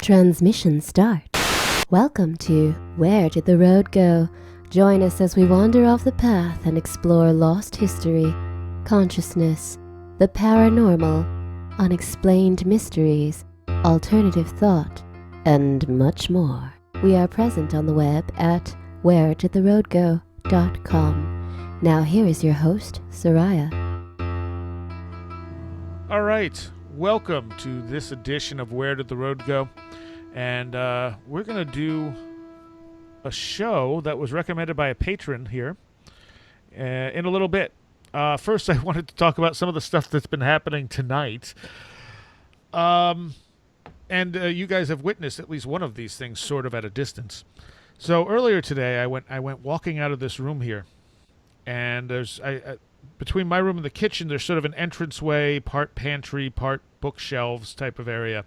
Transmission start. Welcome to Where Did the Road Go? Join us as we wander off the path and explore lost history, consciousness, the paranormal, unexplained mysteries, alternative thought, and much more. We are present on the web at wheredidtheroadgo.com. Now here is your host, Soraya. All right, welcome to this edition of Where Did the Road Go? And we're going to do a show that was recommended by a patron here in a little bit. First, I wanted to talk about some of the stuff that's been happening tonight. And you guys have witnessed at least one of these things sort of at a distance. So earlier today, I went walking out of this room here, and there's between my room and the kitchen, there's sort of an entranceway, part pantry, part bookshelves type of area.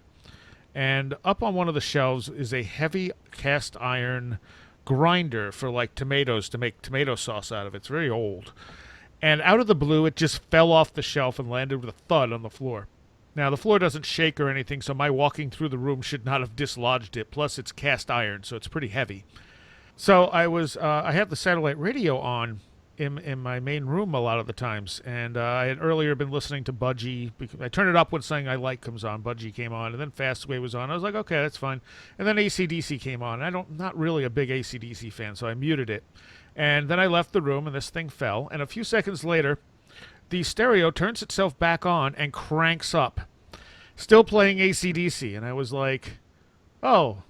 And up on one of the shelves is a heavy cast iron grinder for like tomatoes to make tomato sauce out of. It's very old. And out of the blue, it just fell off the shelf and landed with a thud on the floor. Now, the floor doesn't shake or anything, so my walking through the room should not have dislodged it. Plus, it's cast iron, so it's pretty heavy. So I have the satellite radio on in my main room a lot of the times, and I had earlier been listening to Budgie. Because I turn it up when something I like comes on. Budgie came on, and then Fastway was on. I was like, okay, that's fine. And then AC/DC came on. I'm not really a big AC/DC fan, so I muted it. And then I left the room, and this thing fell. And a few seconds later, the stereo turns itself back on and cranks up, still playing AC/DC. And I was like, oh,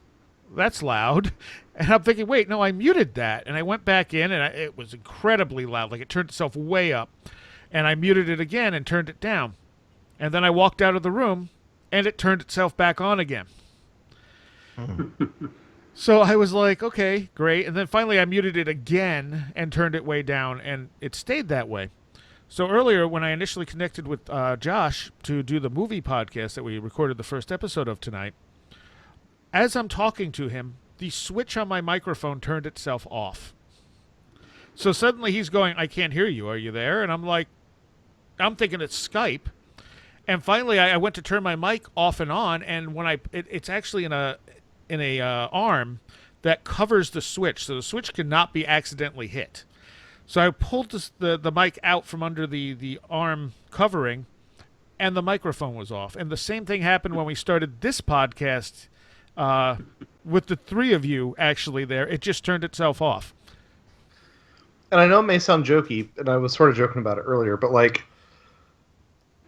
that's loud. And I'm thinking, wait, no, I muted that. And I went back in, and it was incredibly loud. Like, it turned itself way up. And I muted it again and turned it down. And then I walked out of the room, and it turned itself back on again. So I was like, okay, great. And then finally I muted it again and turned it way down, and it stayed that way. So earlier, when I initially connected with Josh to do the movie podcast that we recorded the first episode of tonight, as I'm talking to him, the switch on my microphone turned itself off. So suddenly he's going, I can't hear you. Are you there? And I'm like, I'm thinking it's Skype. And finally I went to turn my mic off and on, and when it's actually in a arm that covers the switch, so the switch cannot be accidentally hit. So I pulled the mic out from under the arm covering, and the microphone was off. And the same thing happened when we started this podcast with the three of you actually there. It just turned itself off. And I know it may sound jokey, and I was sort of joking about it earlier, but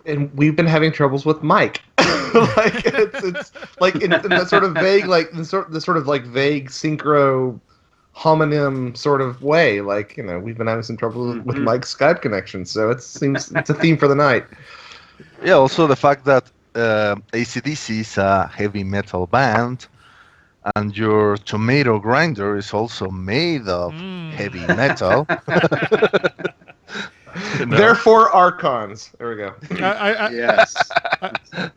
and we've been having troubles with Mike. It's like in that sort of vague, like the sort of like vague synchro homonym sort of way. Like, we've been having some trouble with Mike's Skype connection, so it seems it's a theme for the night. Yeah, also the fact that AC/DC is a heavy metal band, and your tomato grinder is also made of heavy metal. Therefore, Archons. There we go. Yes.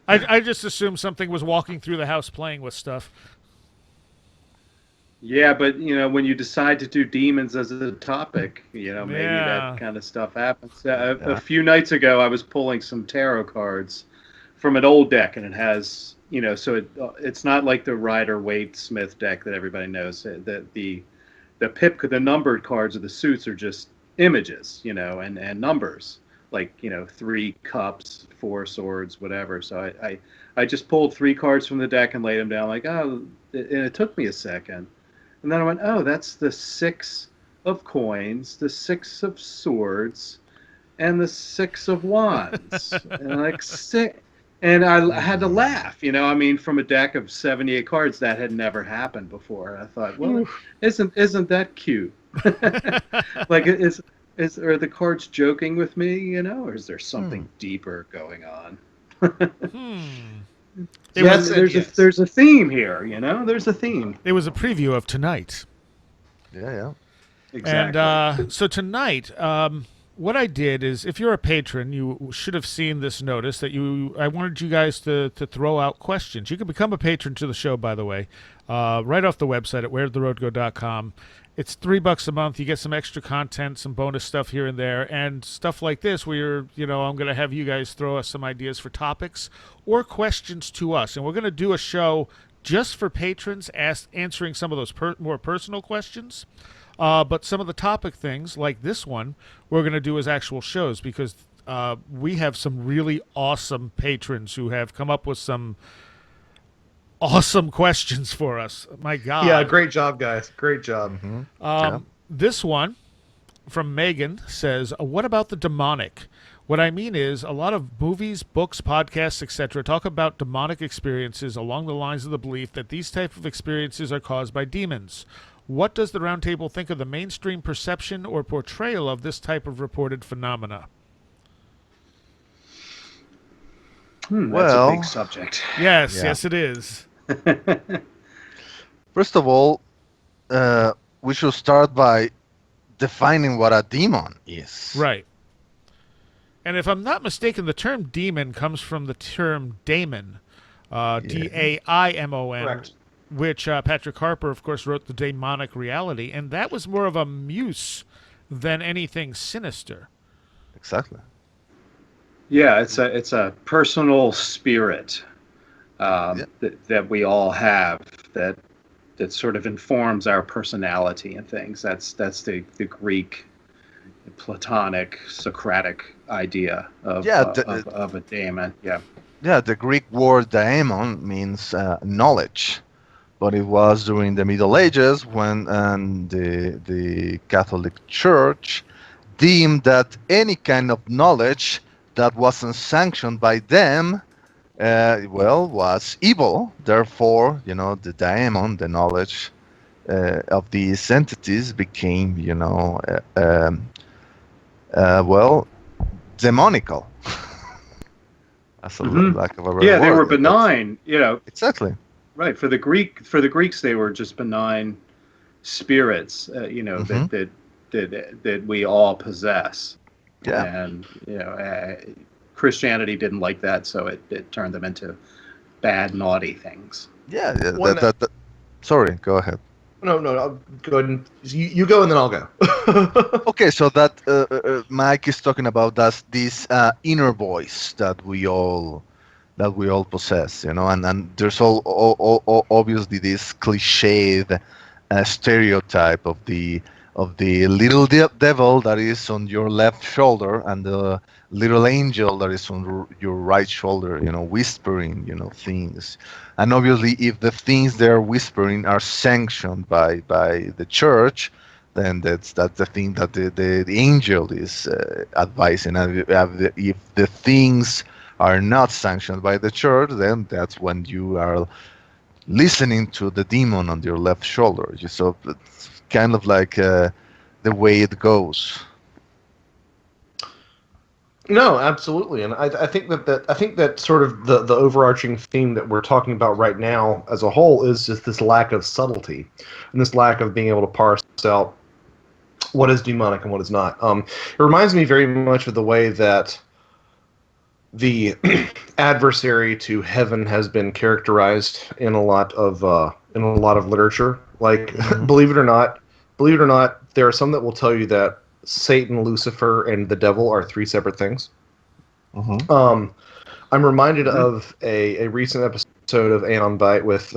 I just assumed something was walking through the house playing with stuff. Yeah, but when you decide to do demons as a topic, maybe that kind of stuff happens. A few nights ago, I was pulling some tarot cards from an old deck, and it has, so it's not like the Rider-Waite-Smith deck that everybody knows. The numbered cards of the suits are just images, and numbers, like 3 cups, 4 swords, whatever. So I just pulled 3 cards from the deck and laid them down, like, oh, and it took me a second, and then I went, oh, that's the 6 of coins, the 6 of swords, and the 6 of wands, and like 6. And I had to laugh, from a deck of 78 cards, that had never happened before. I thought, well, isn't that cute? Like, are the cards joking with me, or is there something deeper going on? There's a theme here, There's a theme. It was a preview of tonight. Yeah. Exactly. And so tonight, what I did is, if you're a patron, you should have seen this notice that I wanted you guys to throw out questions. You can become a patron to the show, by the way, right off the website at wheredidtheroadgo.com. It's $3 a month. You get some extra content, some bonus stuff here and there, and stuff like this where I'm going to have you guys throw us some ideas for topics or questions to us. And we're going to do a show just for patrons, answering some of those more personal questions. But some of the topic things, like this one, we're going to do as actual shows because we have some really awesome patrons who have come up with some awesome questions for us. My God. Yeah, great job, guys. Great job. This one from Megan says, what about the demonic? What I mean is, a lot of movies, books, podcasts, etc. talk about demonic experiences along the lines of the belief that these type of experiences are caused by demons. What does the Roundtable think of the mainstream perception or portrayal of this type of reported phenomena? That's a big subject. Yes, it is. First of all, we should start by defining what a demon is. Right. And if I'm not mistaken, the term demon comes from the term daemon, Daimon, Correct. which Patrick Harper, of course, wrote The Demonic Reality, and that was more of a muse than anything sinister. Exactly. Yeah, it's a personal spirit that we all have that sort of informs our personality and things. That's the Greek, Platonic, Socratic idea of a daemon. Yeah. Yeah, the Greek word daemon means knowledge, but it was during the Middle Ages when the Catholic Church deemed that any kind of knowledge that wasn't sanctioned by them, was evil. Therefore, the daemon, the knowledge of these entities became, demonical. That's a lack of a better Yeah, they word, were but benign. Exactly. Right. For the Greeks, they were just benign spirits. That we all possess. Yeah. And Christianity didn't like that, so it turned them into bad, naughty things. Yeah. Sorry, go ahead. No, I'll go ahead and you go and then I'll go. Okay, so that Mike is talking about this inner voice that we all possess, and there's all obviously this cliched stereotype of the little devil that is on your left shoulder and the little angel that is on your right shoulder, whispering, things. And obviously, if the things they're whispering are sanctioned by the church, then that's the thing that the angel is advising. And if the things are not sanctioned by the church, then that's when you are listening to the demon on your left shoulder. So it's kind of like the way it goes. No, absolutely, and I think that sort of the overarching theme that we're talking about right now as a whole is just this lack of subtlety, and this lack of being able to parse out what is demonic and what is not. It reminds me very much of the way that the adversary to heaven has been characterized in a lot of literature. Like, believe it or not, there are some that will tell you that Satan, Lucifer, and the devil are three separate things. I'm reminded of a recent episode of Anon Bite with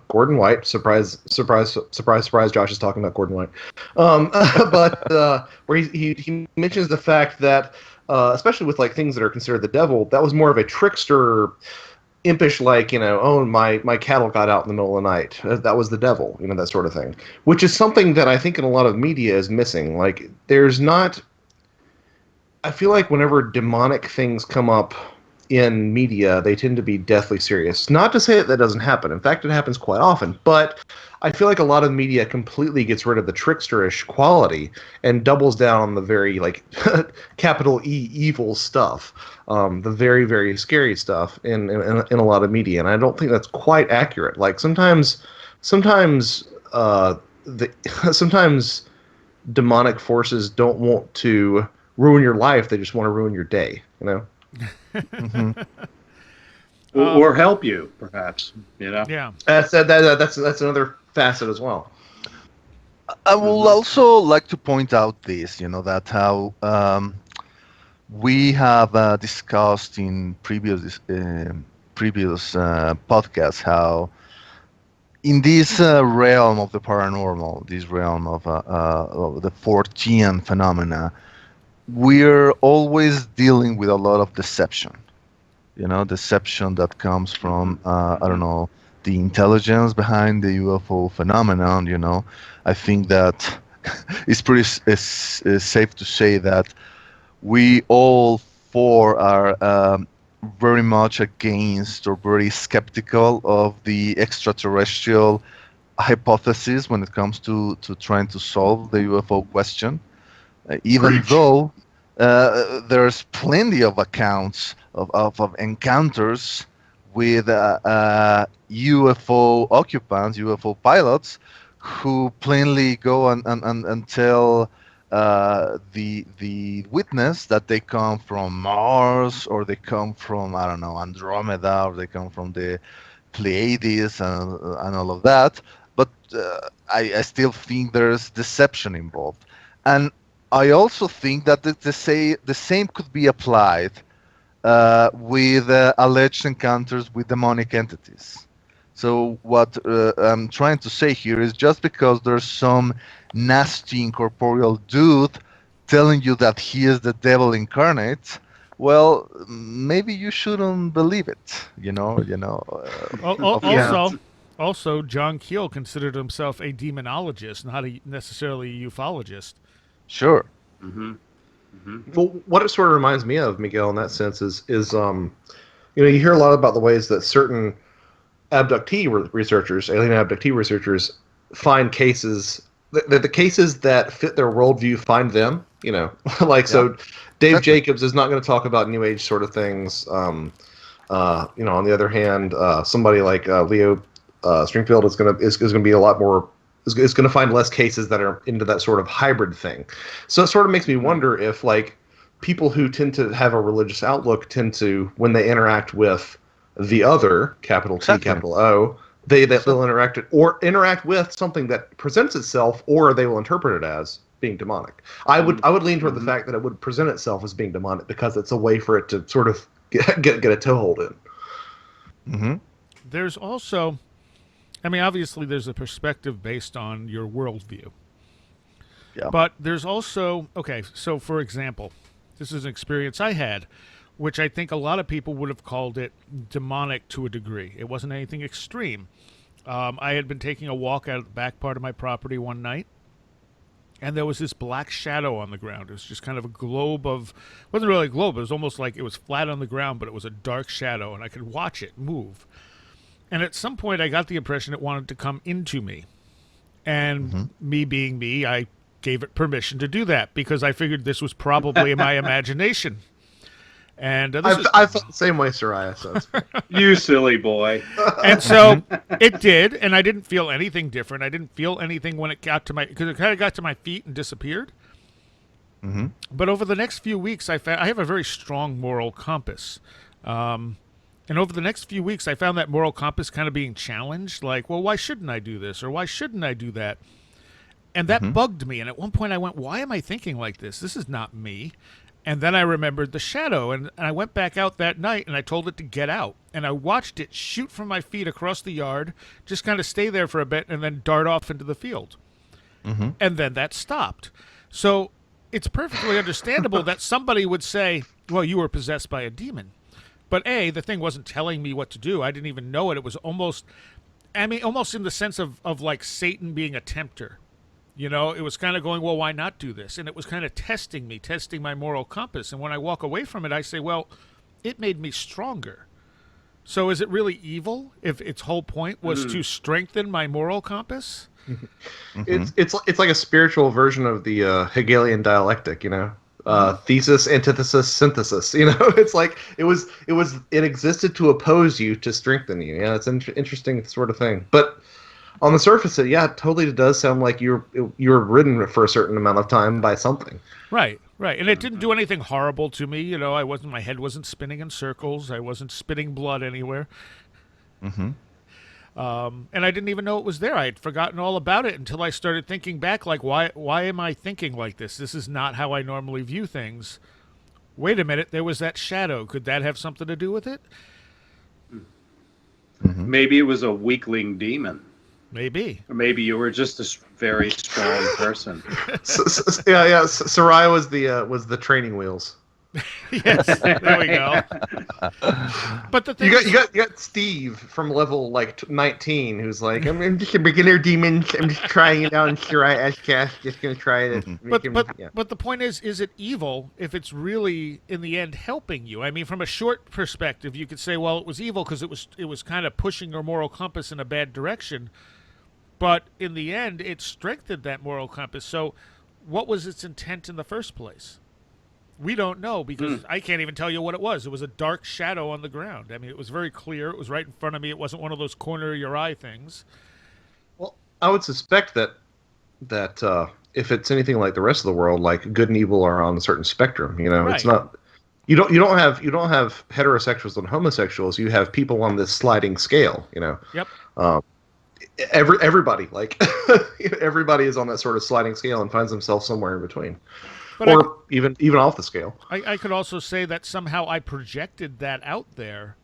Gordon White. Surprise, surprise, surprise, surprise! Josh is talking about Gordon White. But where he mentions the fact that, especially with like things that are considered the devil, that was more of a trickster, impish, like, oh, my cattle got out in the middle of the night. That was the devil, that sort of thing. Which is something that I think in a lot of media is missing. Like, there's not... I feel like whenever demonic things come up in media, they tend to be deathly serious. Not to say that doesn't happen. In fact, it happens quite often. But I feel like a lot of media completely gets rid of the tricksterish quality and doubles down on the very, like, capital E evil stuff. The very, very scary stuff in a lot of media. And I don't think that's quite accurate. Like, sometimes demonic forces don't want to ruin your life. They just want to ruin your day, Or help you, perhaps. Yeah. That's another facet as well. I will also like to point out this, that how we have discussed in previous podcasts how in this realm of the paranormal, this realm of the 4G phenomena, we're always dealing with a lot of deception. Deception that comes from, I don't know, the intelligence behind the UFO phenomenon. I think that it's pretty safe to say that we all four are very much against or very skeptical of the extraterrestrial hypothesis when it comes to trying to solve the UFO question. Even Preach. though there's plenty of accounts of encounters with UFO occupants, UFO pilots, who plainly go and tell the witness that they come from Mars, or they come from, I don't know, Andromeda, or they come from the Pleiades, and all of that. But I still think there's deception involved. And I also think that the same could be applied with alleged encounters with demonic entities. So what I'm trying to say here is, just because there's some nasty incorporeal dude telling you that he is the devil incarnate, well, maybe you shouldn't believe it. Yeah. Also, John Keel considered himself a demonologist, not necessarily a ufologist. Sure. Mm-hmm. Well, what it sort of reminds me of, Miguel, in that sense is you hear a lot about the ways that certain researchers, alien abductee researchers, find cases. The cases that fit their worldview find them. Like, Yeah. so Dave Exactly. Jacobs is not going to talk about New Age sort of things. On the other hand, somebody like Leo Stringfield is going to be a lot more. Is going to find less cases that are into that sort of hybrid thing. So it sort of makes me wonder if, like, people who tend to have a religious outlook tend to, when they interact with the other, capital T, Exactly. capital O, they'll interact with something that presents itself, or they will interpret it as being demonic. I would lean toward the fact that it would present itself as being demonic, because it's a way for it to sort of get a toehold in. Mm-hmm. There's also, I mean, obviously, there's a perspective based on your worldview. Yeah. But there's also, okay, so for example, this is an experience I had, which I think a lot of people would have called it demonic to a degree. It wasn't anything extreme. I had been taking a walk out of the back part of my property one night, and there was this black shadow on the ground. It was just kind of a globe of, it wasn't really a globe, it was almost like it was flat on the ground, but it was a dark shadow, and I could watch it move. And at some point, I got the impression it wanted to come into me. And me being me, I gave it permission to do that, because I figured this was probably my imagination. And I felt the same way, Soraya. So You silly boy. and so it did, and I didn't feel anything different. I didn't feel anything when it got to because it kind of got to my feet and disappeared. Mm-hmm. But over the next few weeks, I have a very strong moral compass. And over the next few weeks, I found that moral compass kind of being challenged. Like, well, why shouldn't I do this? Or why shouldn't I do that? And that bugged me. And at one point I went, why am I thinking like this? This is not me. And then I remembered the shadow. And I went back out that night and I told it to get out. And I watched it shoot from my feet across the yard, just kind of stay there for a bit, and then dart off into the field. And then that stopped. So it's perfectly understandable that somebody would say, well, you were possessed by a demon. But A, the thing wasn't telling me what to do. I didn't even know it. It was almost in the sense of like Satan being a tempter. It was kind of going, well, why not do this? And it was kind of testing my moral compass. And when I walk away from it, I say, well, it made me stronger. So is it really evil if its whole point was to strengthen my moral compass? it's like a spiritual version of the Hegelian dialectic, thesis, antithesis, synthesis. It's like it existed to oppose you, to strengthen you. Yeah, it's an interesting sort of thing. But on the surface, it totally does sound like you're ridden for a certain amount of time by something. Right. And it didn't do anything horrible to me. My head wasn't spinning in circles. I wasn't spitting blood anywhere. And I didn't even know it was there. I had forgotten all about it until I started thinking back, like, why am I thinking like this? This is not how I normally view things. Wait a minute, there was that shadow. Could that have something to do with it? Maybe it was a weakling demon. Maybe. Or maybe you were just a very strong person. Yeah. Soraya was the training wheels. Yes, there we go. But the thing You got Steve from level 19, who's like, I'm just a beginner demon. I'm just trying it out, and Soraya cast just gonna try it. But the point is it evil if it's really in the end helping you? I mean, from a short perspective, you could say, well, it was evil because it was kind of pushing your moral compass in a bad direction. But in the end, it strengthened that moral compass. So, what was its intent in the first place? We don't know because I can't even tell you what it was. It was a dark shadow on the ground. I mean, it was very clear. It was right in front of me. It wasn't one of those corner of your eye things. Well, I would suspect that if it's anything like the rest of the world, like good and evil are on a certain spectrum. Right. It's not. You don't have heterosexuals and homosexuals. You have people on this sliding scale. Yep. Everybody everybody is on that sort of sliding scale and finds themselves somewhere in between. But or even off the scale. I could also say that somehow I projected that out there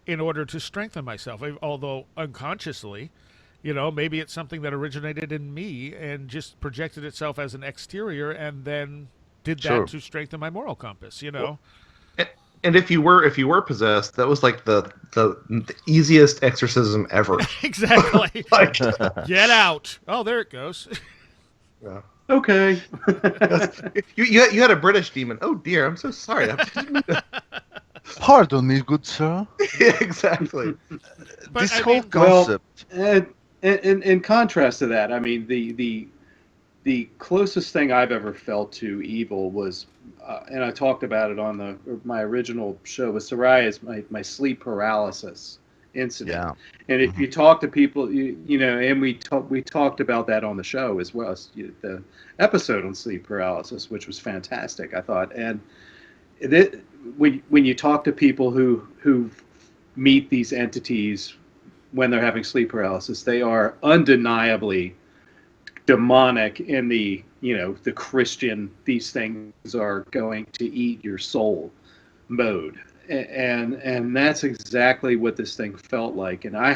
in order to strengthen myself, although unconsciously. Maybe it's something that originated in me and just projected itself as an exterior and then did that to strengthen my moral compass, Well, and if you were possessed, that was like the easiest exorcism ever. Exactly. Get out. Oh, there it goes. Yeah. Okay. You had a British demon. Oh dear, I'm so sorry. Pardon me, good sir. Yeah, exactly. But This whole concept. Well, in contrast to that, I mean, the closest thing I've ever felt to evil was, and I talked about it on my original show, was Soraya's my sleep paralysis incident. Yeah. And if you talk to people, and we talked about that on the show as well, the episode on sleep paralysis, which was fantastic, I thought. And when you talk to people who meet these entities when they're having sleep paralysis, they are undeniably demonic in the Christian, these things are going to eat your soul mode. And that's exactly what this thing felt like. And I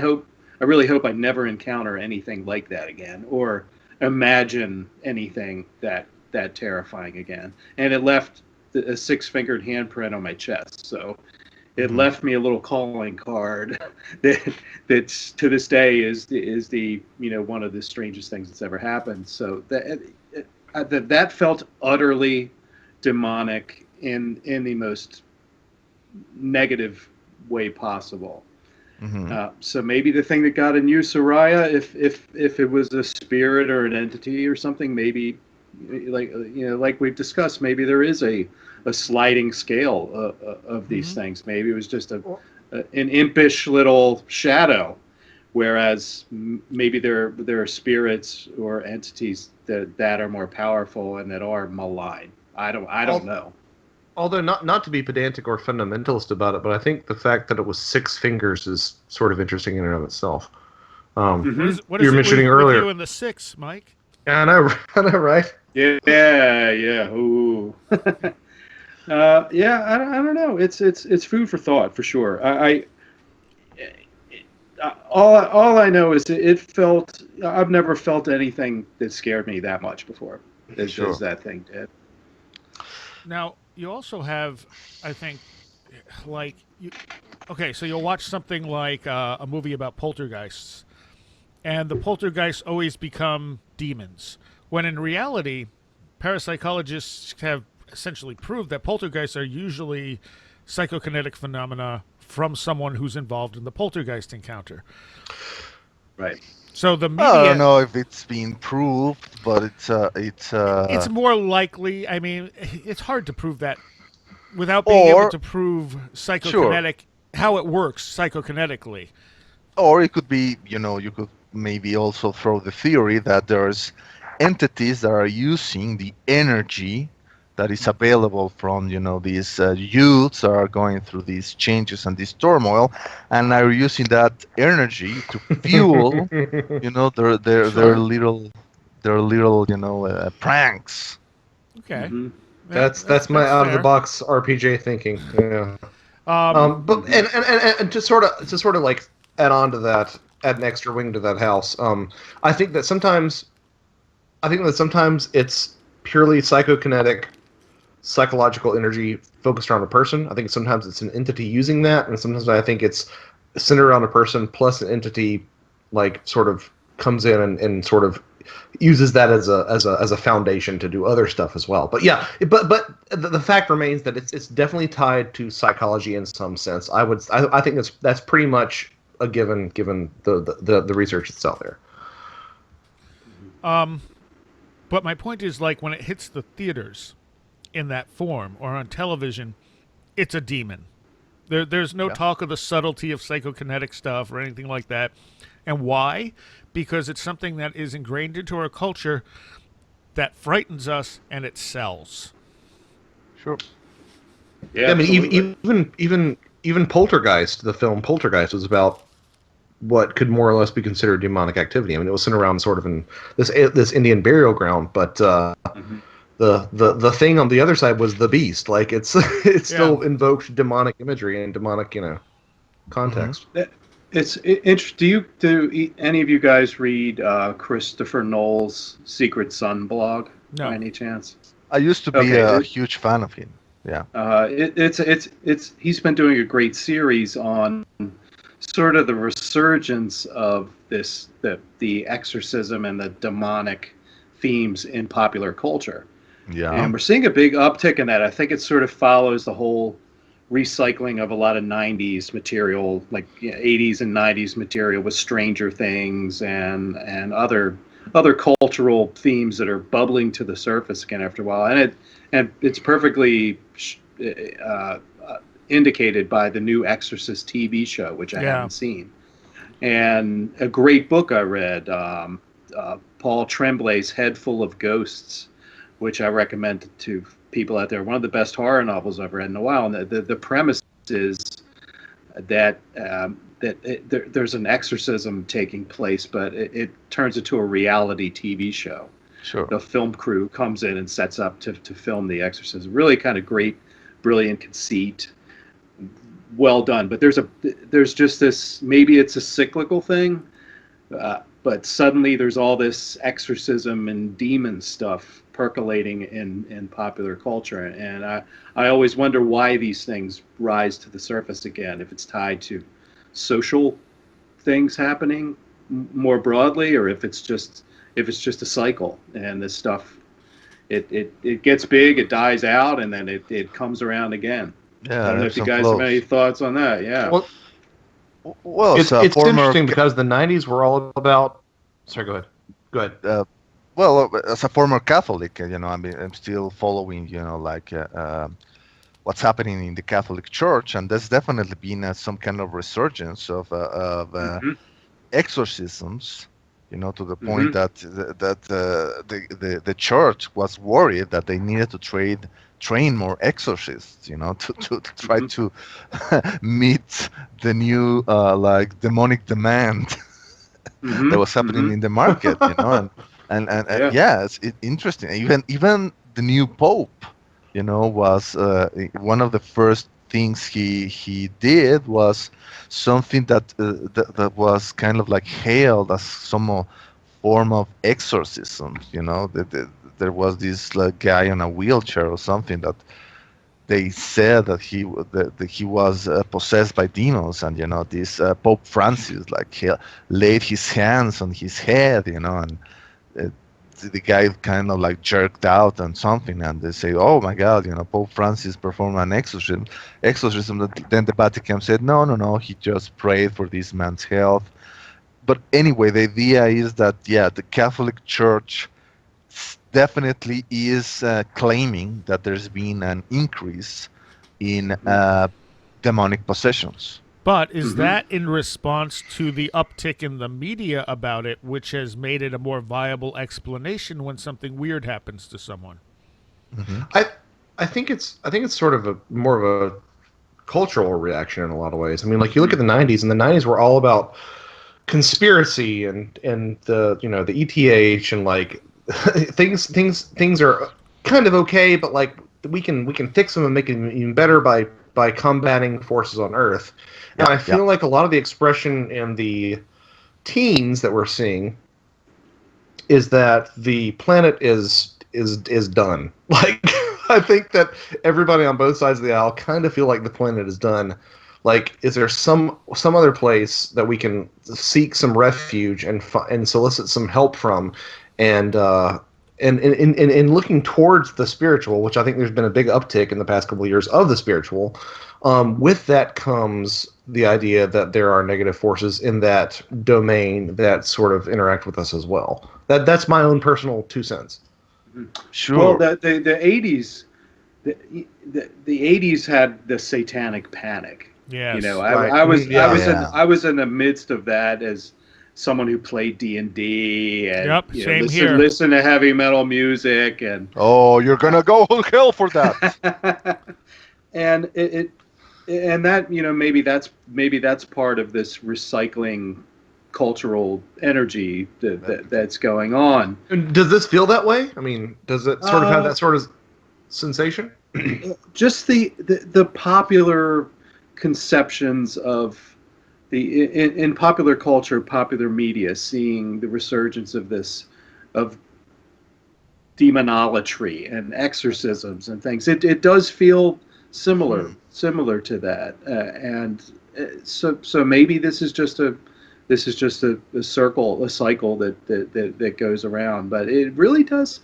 really hope I never encounter anything like that again, or imagine anything that terrifying again. And it left a 6-fingered handprint on my chest. So it left me a little calling card that's to this day is the one of the strangest things that's ever happened. So that felt utterly demonic in the most negative way possible. So maybe the thing that got in you, Soraya, if it was a spirit or an entity or something, maybe like we've discussed, maybe there is a sliding scale of these things. Maybe it was just an impish little shadow, whereas maybe there are spirits or entities that are more powerful and that are malign. I don't know. Although not to be pedantic or fundamentalist about it, but I think the fact that it was 6 fingers is sort of interesting in and of itself. What is you were mentioning earlier. With you in the 6, Mike? Yeah, I know, right? Yeah. Ooh. Yeah, I don't know. It's food for thought for sure. All I know is it felt. I've never felt anything that scared me that much before as that thing did. Now you also have, I think, so you'll watch something like a movie about poltergeists, and the poltergeists always become demons, when in reality, parapsychologists have essentially proved that poltergeists are usually psychokinetic phenomena from someone who's involved in the poltergeist encounter. Right. So the media, I don't know if it's been proved, but it's more likely. I mean, it's hard to prove that without being able to prove psychokinetic how it works psychokinetically. Or it could be, you could maybe also throw the theory that there's entities that are using the energy that is available from these youths that are going through these changes and this turmoil, and are using that energy to fuel their little pranks. Okay. Mm-hmm. That's my out of the box RPG thinking. Yeah. But and to sort of like add on to that, add an extra wing to that house. I think that sometimes it's purely psychokinetic, psychological energy focused around a person. I think sometimes it's an entity using that, and sometimes I think it's centered around a person plus an entity, like sort of comes in and sort of uses that as a foundation to do other stuff as well. But yeah, but the fact remains that it's definitely tied to psychology in some sense. I think that's pretty much a given the research itself there. But my point is, like, when it hits the theaters in that form or on television, it's a demon. There's no talk of the subtlety of psychokinetic stuff or anything like that. And why? Because it's something that is ingrained into our culture that frightens us, and it sells. Sure. Yeah, I mean, even Poltergeist, the film Poltergeist, was about what could more or less be considered demonic activity. I mean, it was centered around sort of in this Indian burial ground, but the thing on the other side was the beast. Like it still invoked demonic imagery and demonic, context. It's interesting. Do any of you guys read Christopher Nole's Secret Sun blog by any chance? I used to be a huge fan of him. Yeah. He's been doing a great series on sort of the resurgence of the exorcism and the demonic themes in popular culture. Yeah. And we're seeing a big uptick in that. I think it sort of follows the whole recycling of a lot of 90s material, like 80s and 90s material with Stranger Things and other cultural themes that are bubbling to the surface again after a while. And it's perfectly indicated by the new Exorcist TV show, which I haven't seen. And a great book I read, Paul Tremblay's Head Full of Ghosts, which I recommend to people out there. One of the best horror novels I've read in a while. And the premise is that there's an exorcism taking place, but it turns into a reality TV show. Sure. The film crew comes in and sets up to film the exorcism. Really kind of great, brilliant conceit. Well done. But there's just this, maybe it's a cyclical thing, but suddenly there's all this exorcism and demon stuff percolating in popular culture, and I always wonder why these things rise to the surface again, if it's tied to social things happening more broadly, or if it's just a cycle, and this stuff it gets big, it dies out, and then it comes around again. Yeah, I don't know if you guys have any thoughts on that. Yeah. Well, it's interesting because the 90s were all about. Sorry, go ahead. Well, as a former Catholic, I'm still following, what's happening in the Catholic Church, and there's definitely been some kind of resurgence of exorcisms, to the point that the church was worried that they needed to train more exorcists, to try to meet the new demonic demand that was happening in the market, And it's interesting. Even the new Pope, was one of the first things he did was something that was kind of like hailed as some form of exorcism. There was this guy on a wheelchair or something that they said that he was possessed by demons, and this Pope Francis he laid his hands on his head, and the guy kind of jerked out and something, and they say, oh my God, Pope Francis performed an exorcism. Then the Vatican said, no, he just prayed for this man's health. But anyway, the idea is that the Catholic Church definitely is claiming that there's been an increase in demonic possessions. But is that in response to the uptick in the media about it, which has made it a more viable explanation when something weird happens to someone? I think it's sort of more of a cultural reaction in a lot of ways. I mean, you look at the 90s, and the 90s were all about conspiracy and the the ETH, and things are kind of okay, but we can fix them and make them even better by combating forces on Earth. And I feel like a lot of the expression in the teens that we're seeing is that the planet is done. Like, I think that everybody on both sides of the aisle kind of feel like the planet is done. Like, is there some other place that we can seek some refuge and solicit some help from, and in looking towards the spiritual, which I think there's been a big uptick in the past couple of years of the spiritual. With that comes the idea that there are negative forces in that domain that sort of interact with us as well. That's my own personal 2 cents. Sure. Well, the 80s, the 80s had the satanic panic. Yes. You know, Right. I was Yeah. I was in the midst of that as someone who played D&D and Yep, you know, same here. listen to heavy metal music and Oh, you're gonna go to hell for that. and and that you know maybe that's part of this recycling cultural energy that's going on. And does this feel that way? I mean, does it sort of have Uh, that sort of sensation? just the popular conceptions of in popular culture, popular media, seeing the resurgence of this of demonolatry and exorcisms and things. It does feel similar to that, so maybe this is just a cycle that goes around, but it really does.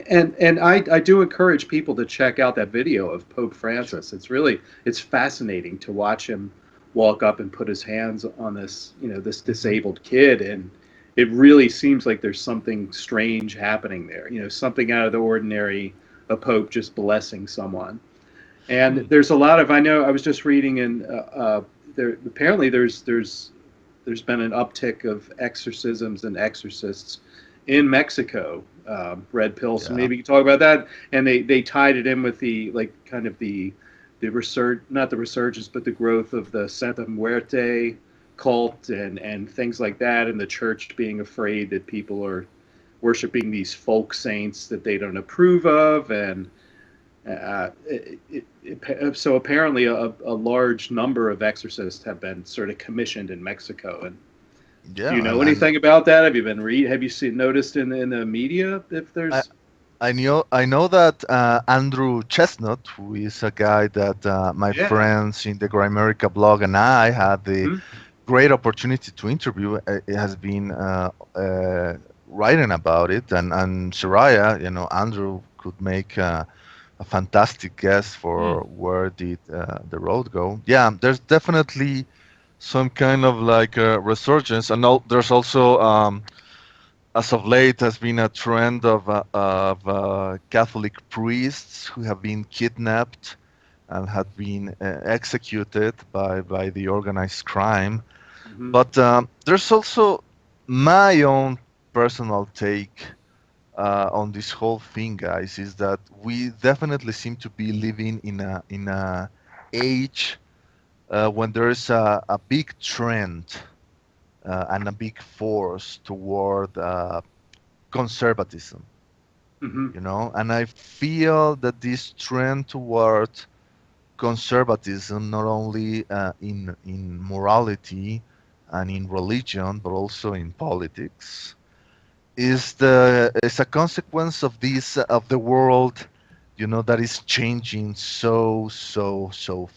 And I do encourage people to check out that video of Pope Francis. It's fascinating to watch him walk up and put his hands on this disabled kid, and it really seems like there's something strange happening there. Something out of the ordinary, a pope just blessing someone. And there's a lot of I was just reading in there apparently there's been an uptick of exorcisms and exorcists in Mexico. Red pill. So maybe you can talk about that. And they tied it in with the not the resurgence, but the growth of the Santa Muerte cult and things like that, and the church being afraid that people are worshiping these folk saints that they don't approve of, and so apparently a large number of exorcists have been sort of commissioned in Mexico. And Yeah. do you know anything about that? Have you noticed in the media if there's I know that Andrew Chestnut, who is a guy that my friends in the Grimerica blog and I had the great opportunity to interview. It has been writing about it, and Soraya, Andrew could make a fantastic guess for where did the road go. Yeah, there's definitely some kind of like a resurgence, and there's also as of late has been a trend of Catholic priests who have been kidnapped and have been executed by the organized crime. But there's also my own personal take on this whole thing, guys, is that we definitely seem to be living in a age when there's a big trend and a big force toward conservatism, and I feel that this trend toward conservatism, not only in morality and in religion, but also in politics, is a consequence of the world, that is changing so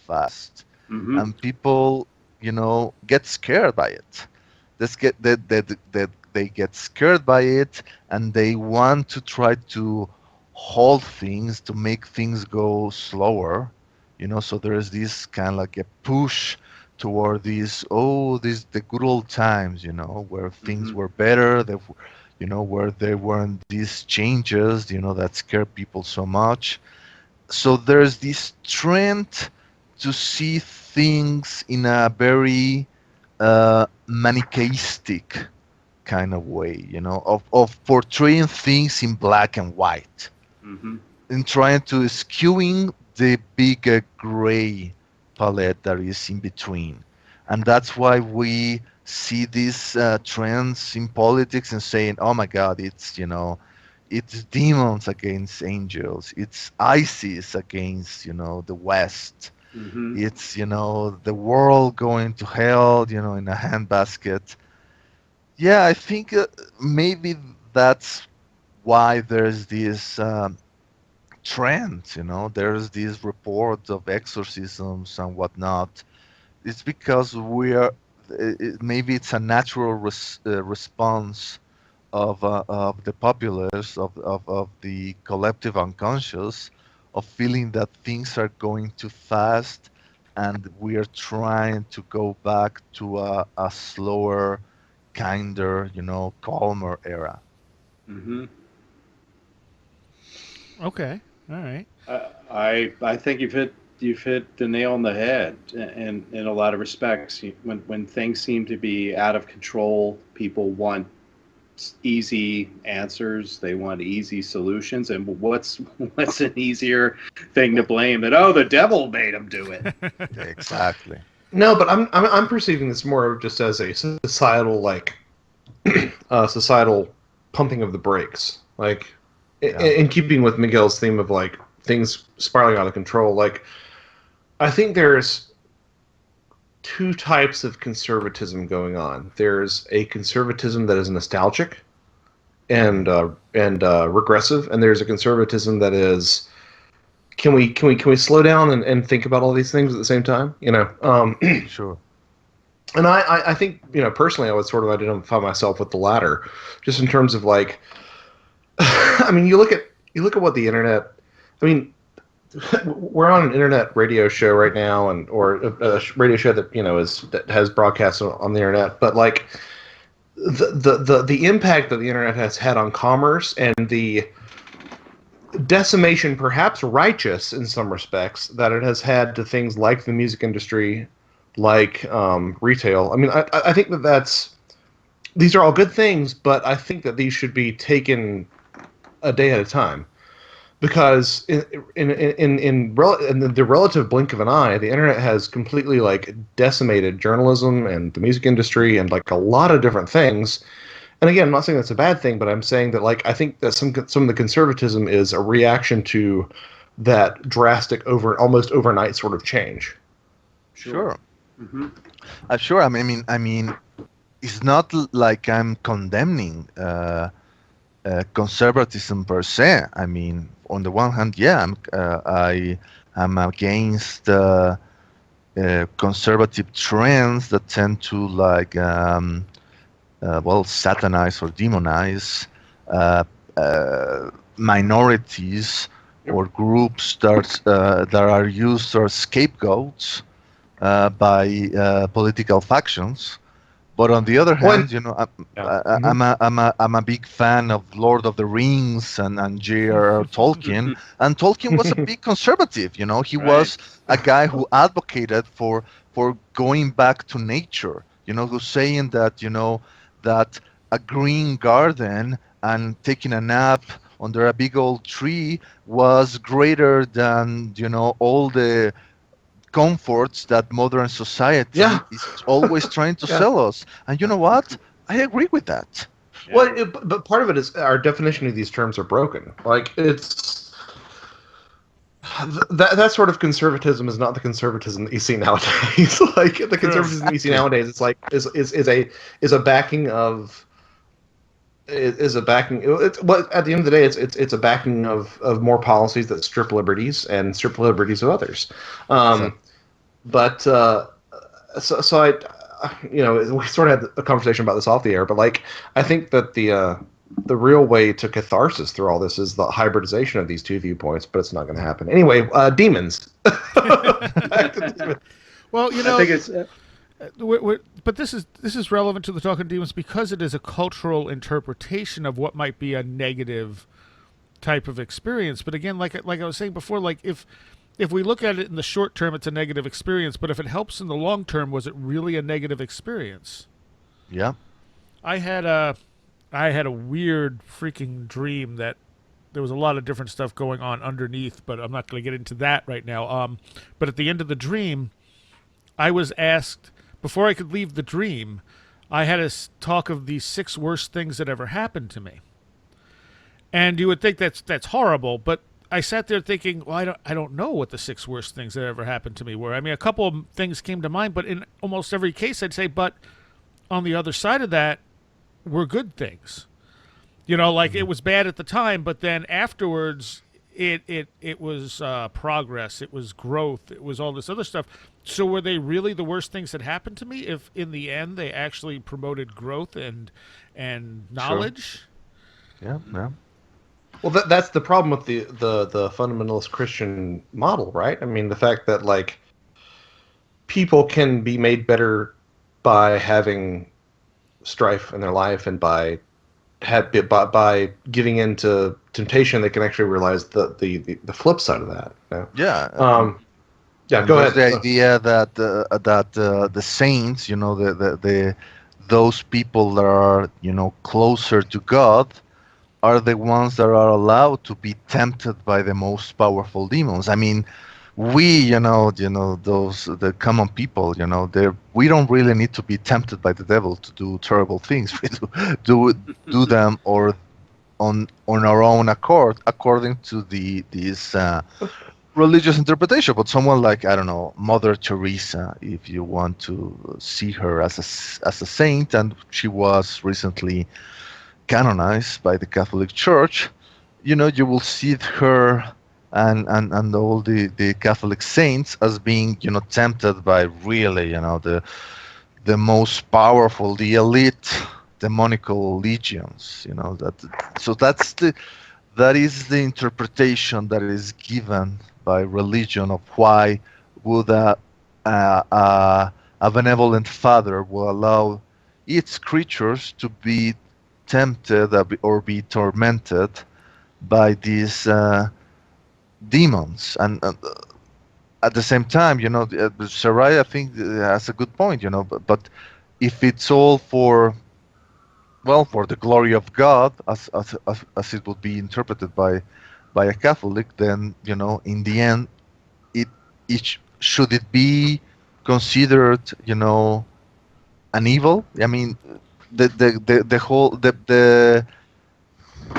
fast, and people, get scared by it. They get scared by it, and they want to try to hold things, to make things go slower. So there is this kind of like a push toward these the good old times, where things were better, where there weren't these changes, that scare people so much. So there's this trend to see things in a very manichaeistic kind of way, of portraying things in black and white, and trying to skewing the big gray palette that is in between. And that's why we see these trends in politics and saying, oh my God, it's demons against angels. It's ISIS against, the West. It's, the world going to hell, in a handbasket. Yeah, I think maybe that's why there's this trend. There's these reports of exorcisms and whatnot. It's because maybe it's a natural response of the populace, of the collective unconscious, of feeling that things are going too fast, and we are trying to go back to a slower, kinder, calmer era. Hmm. Okay. All right. I think you've hit the nail on the head in a lot of respects. When things seem to be out of control, people want easy answers. They want easy solutions. And what's an easier thing to blame than, oh, the devil made them do it? Exactly. No, but I'm perceiving this more just as a societal societal pumping of the brakes, like Yeah. in keeping with Miguel's theme of like things spiraling out of control. Like I think there's two types of conservatism going on. There's a conservatism that is nostalgic and regressive, and there's a conservatism that is can we slow down and think about all these things at the same time? Sure. And I think personally I would sort of identify myself with the latter, just in terms of like, I mean you look at what the internet. I mean, we're on an internet radio show right now, or a radio show that that has broadcasts on the internet, but like the impact that the internet has had on commerce and the decimation, perhaps righteous in some respects, that it has had to things like the music industry, like retail. I mean, I think these are all good things, but I think that these should be taken a day at a time, because in the relative blink of an eye, the internet has completely like decimated journalism and the music industry and like a lot of different things. And again, I'm not saying that's a bad thing, but I'm saying that like I think that some of the conservatism is a reaction to that drastic almost overnight sort of change. Sure. Hmm. Sure. I mean, it's not like I'm condemning conservatism per se. I mean, on the one hand, yeah, I am against conservative trends that tend to like satanize or demonize uh, minorities or groups that are used as scapegoats by political factions. But on the other Well, hand, yeah. Mhm. I'm a big fan of Lord of the Rings and J.R.R. Tolkien, and Tolkien was a big conservative. He Right. was a guy who advocated for going back to nature. Who's saying that that a green garden and taking a nap under a big old tree was greater than all the comforts that modern society Yeah, is always trying to yeah. sell us. And you know what? I agree with that. Yeah. Well, but part of it is our definition of these terms are broken. Like it's that sort of conservatism is not the conservatism that you see nowadays. Like the conservatism that you see Exactly. nowadays, it's like is a backing of is a backing. It's but at the end of the day, it's a backing of more policies that strip liberties and strip liberties of others. Um, Exactly. but so we sort of had a conversation about this off the air, but like I think that the real way to catharsis through all this is the hybridization of these two viewpoints, but it's not going to happen anyway. Demons. Back to demons. Well, I think it's but this is relevant to the Talking Demons because it is a cultural interpretation of what might be a negative type of experience. But again, like I was saying before, like if we look at it in the short term, it's a negative experience. But if it helps in the long term, was it really a negative experience? Yeah. I had a weird freaking dream that there was a lot of different stuff going on underneath, but I'm not going to get into that right now. But at the end of the dream, I was asked before I could leave the dream. I had a talk of the 6 worst things that ever happened to me, and you would think that's horrible, but I sat there thinking, well, I don't know what the 6 worst things that ever happened to me were. I mean, a couple of things came to mind, but in almost every case, I'd say, but on the other side of that, were good things. Like it was bad at the time, but then afterwards, it was progress, it was growth, it was all this other stuff. So were they really the worst things that happened to me? If in the end they actually promoted growth and knowledge? Yeah, yeah. Well, that's the problem with the fundamentalist Christian model, right? I mean, the fact that like people can be made better by having strife in their life and by giving into temptation, they can actually realize the flip side of that. You know? Yeah. Yeah, And go there's ahead. the idea that the saints, the those people that are closer to God, are the ones that are allowed to be tempted by the most powerful demons. I mean, we, those the common people, we don't really need to be tempted by the devil to do terrible things. We do them or on our own accord, according to these religious interpretation. But someone like, I don't know, Mother Teresa, if you want to see her as a saint, and she was recently canonized by the Catholic Church, you will see her and all the Catholic saints as being, tempted by really, the most powerful, the elite demonical legions, that is the interpretation that is given by religion of why would a benevolent father will allow its creatures to be tempted or be tormented by these demons. And at the same time, Sarai, I think, has a good point, but if it's all for the glory of God, as it would be interpreted by a Catholic, then in the end, should it be considered an evil? I mean, the whole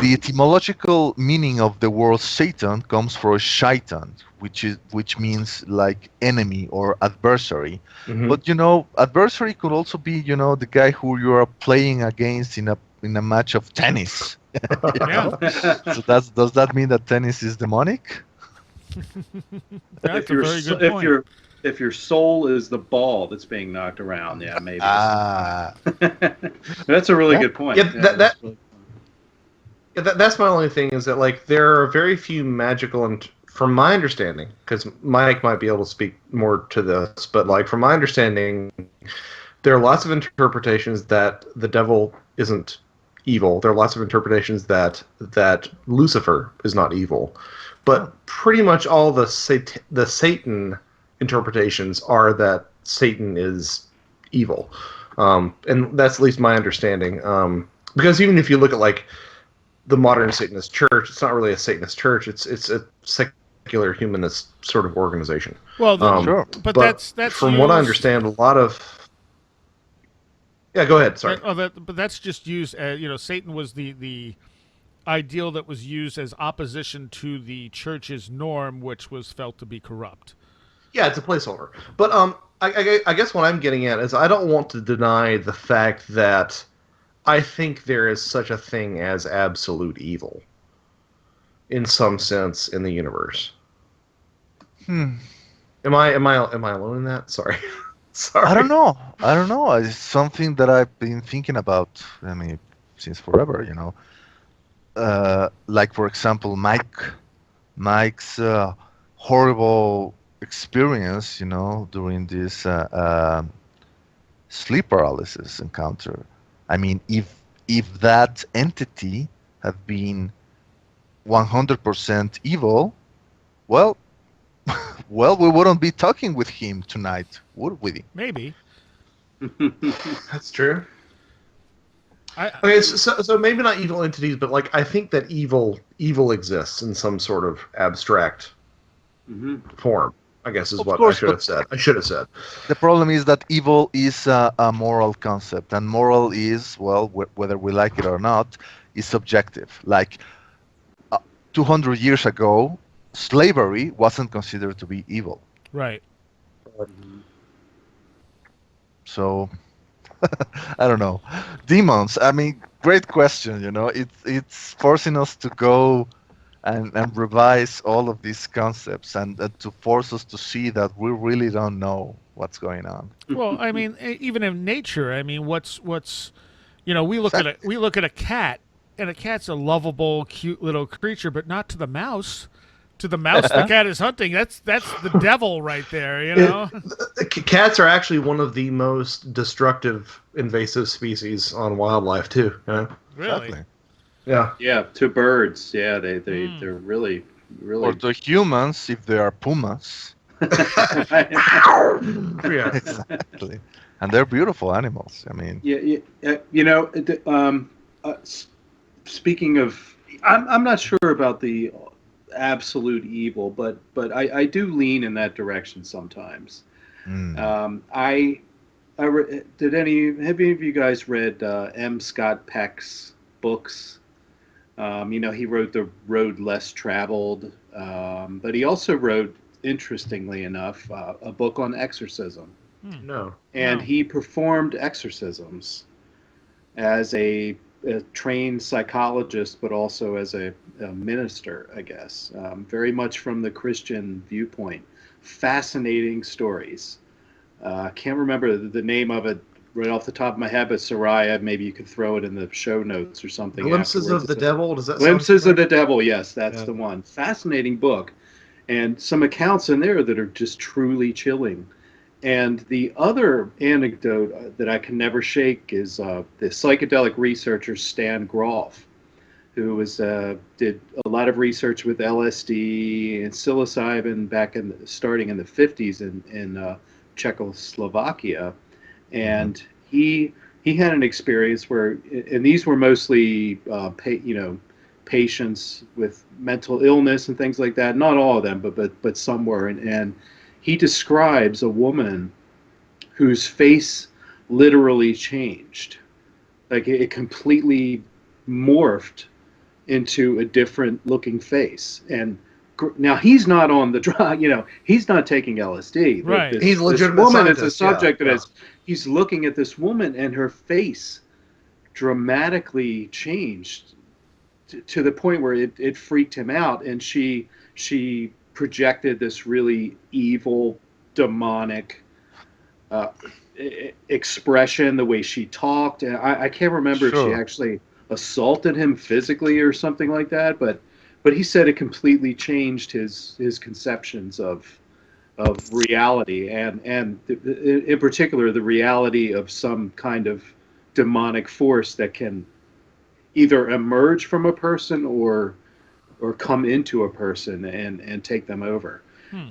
the etymological meaning of the word Satan comes from shaitan, which means like enemy or adversary. Mhm. But adversary could also be the guy who you are playing against in a match of tennis. Yeah. So does that mean that tennis is demonic? That's if a your very good if point. your if your soul is the ball that's being knocked around, yeah, maybe. That's a really Yeah. good point. Yeah, that's really that's my only thing is that like there are very few magical and from my understanding, because Mike might be able to speak more to this, but like from my understanding, there are lots of interpretations that the devil isn't evil. There are lots of interpretations that Lucifer is not evil, but pretty much all the Satan interpretations are that Satan is evil, and that's at least my understanding. Because even if you look at like the modern Satanist church, it's not really a Satanist church. It's a secular humanist sort of organization. Well, Sure. but that's from what I used- understand, a lot of yeah. Go ahead. Sorry. but that's just used as Satan was the ideal that was used as opposition to the church's norm, which was felt to be corrupt. Yeah, it's a placeholder. But I guess what I'm getting at is I don't want to deny the fact that I think there is such a thing as absolute evil in some sense in the universe. Am I alone in that? Sorry. Sorry. I don't know. It's something that I've been thinking about. I mean, since forever. Like for example, Mike's horrible experience. During this sleep paralysis encounter. I mean, if that entity had been 100% evil, well, we wouldn't be talking with him tonight, would we? Maybe. That's true. I Okay, so maybe not evil entities, but like I think that evil exists in some sort of abstract form. I guess is Of what course, I should have said. The problem is that evil is a moral concept, and moral is, well, whether we like it or not, is subjective. Like 200 years ago, slavery wasn't considered to be evil. right. So I don't know. Demons. I mean, great question. It's forcing us to go and revise all of these concepts and to force us to see that we really don't know what's going on. Well, I mean, even in nature, I mean, what's we look at Exactly. a cat, and a cat's a lovable, cute little creature, but not to the mouse. To the mouse, the cat is hunting. That's the devil right there. Cats are actually one of the most destructive invasive species on wildlife too. Really. Exactly. Yeah. Yeah, to birds. Yeah, they're really Or to humans, if they are pumas. Yeah. Exactly. And they're beautiful animals. I mean, speaking of, I'm not sure about the absolute evil, but I do lean in that direction sometimes. Did have any of you guys read M. Scott Peck's books? He wrote The Road Less Traveled, but he also wrote, interestingly enough, a book on exorcism. No. And he performed exorcisms as a trained psychologist, but also as a minister, I guess, very much from the Christian viewpoint. Fascinating stories. I can't remember the name of it right off the top of my head, but Soraya, maybe you could throw it in the show notes or something. Glimpses of the Devil. Does that Glimpses sound of the Devil? Yes, that's the one. Fascinating book, and some accounts in there that are just truly chilling. And the other anecdote that I can never shake is the psychedelic researcher Stan Grof, who did a lot of research with LSD and psilocybin back starting in the 50s in Czechoslovakia, and he had an experience where, and these were mostly patients with mental illness and things like that. Not all of them, but some were, and he describes a woman whose face literally changed. Like it completely morphed into a different looking face. And now he's not on the drug, he's not taking LSD. Right. He's a legitimate woman is a scientist, subject yeah. he's looking at this woman, and her face dramatically changed to the point where it freaked him out. And she projected this really evil, demonic expression, the way she talked. And I can't remember if she actually assaulted him physically or something like that, but he said it completely changed his conceptions of reality, and in particular the reality of some kind of demonic force that can either emerge from a person or come into a person and take them over.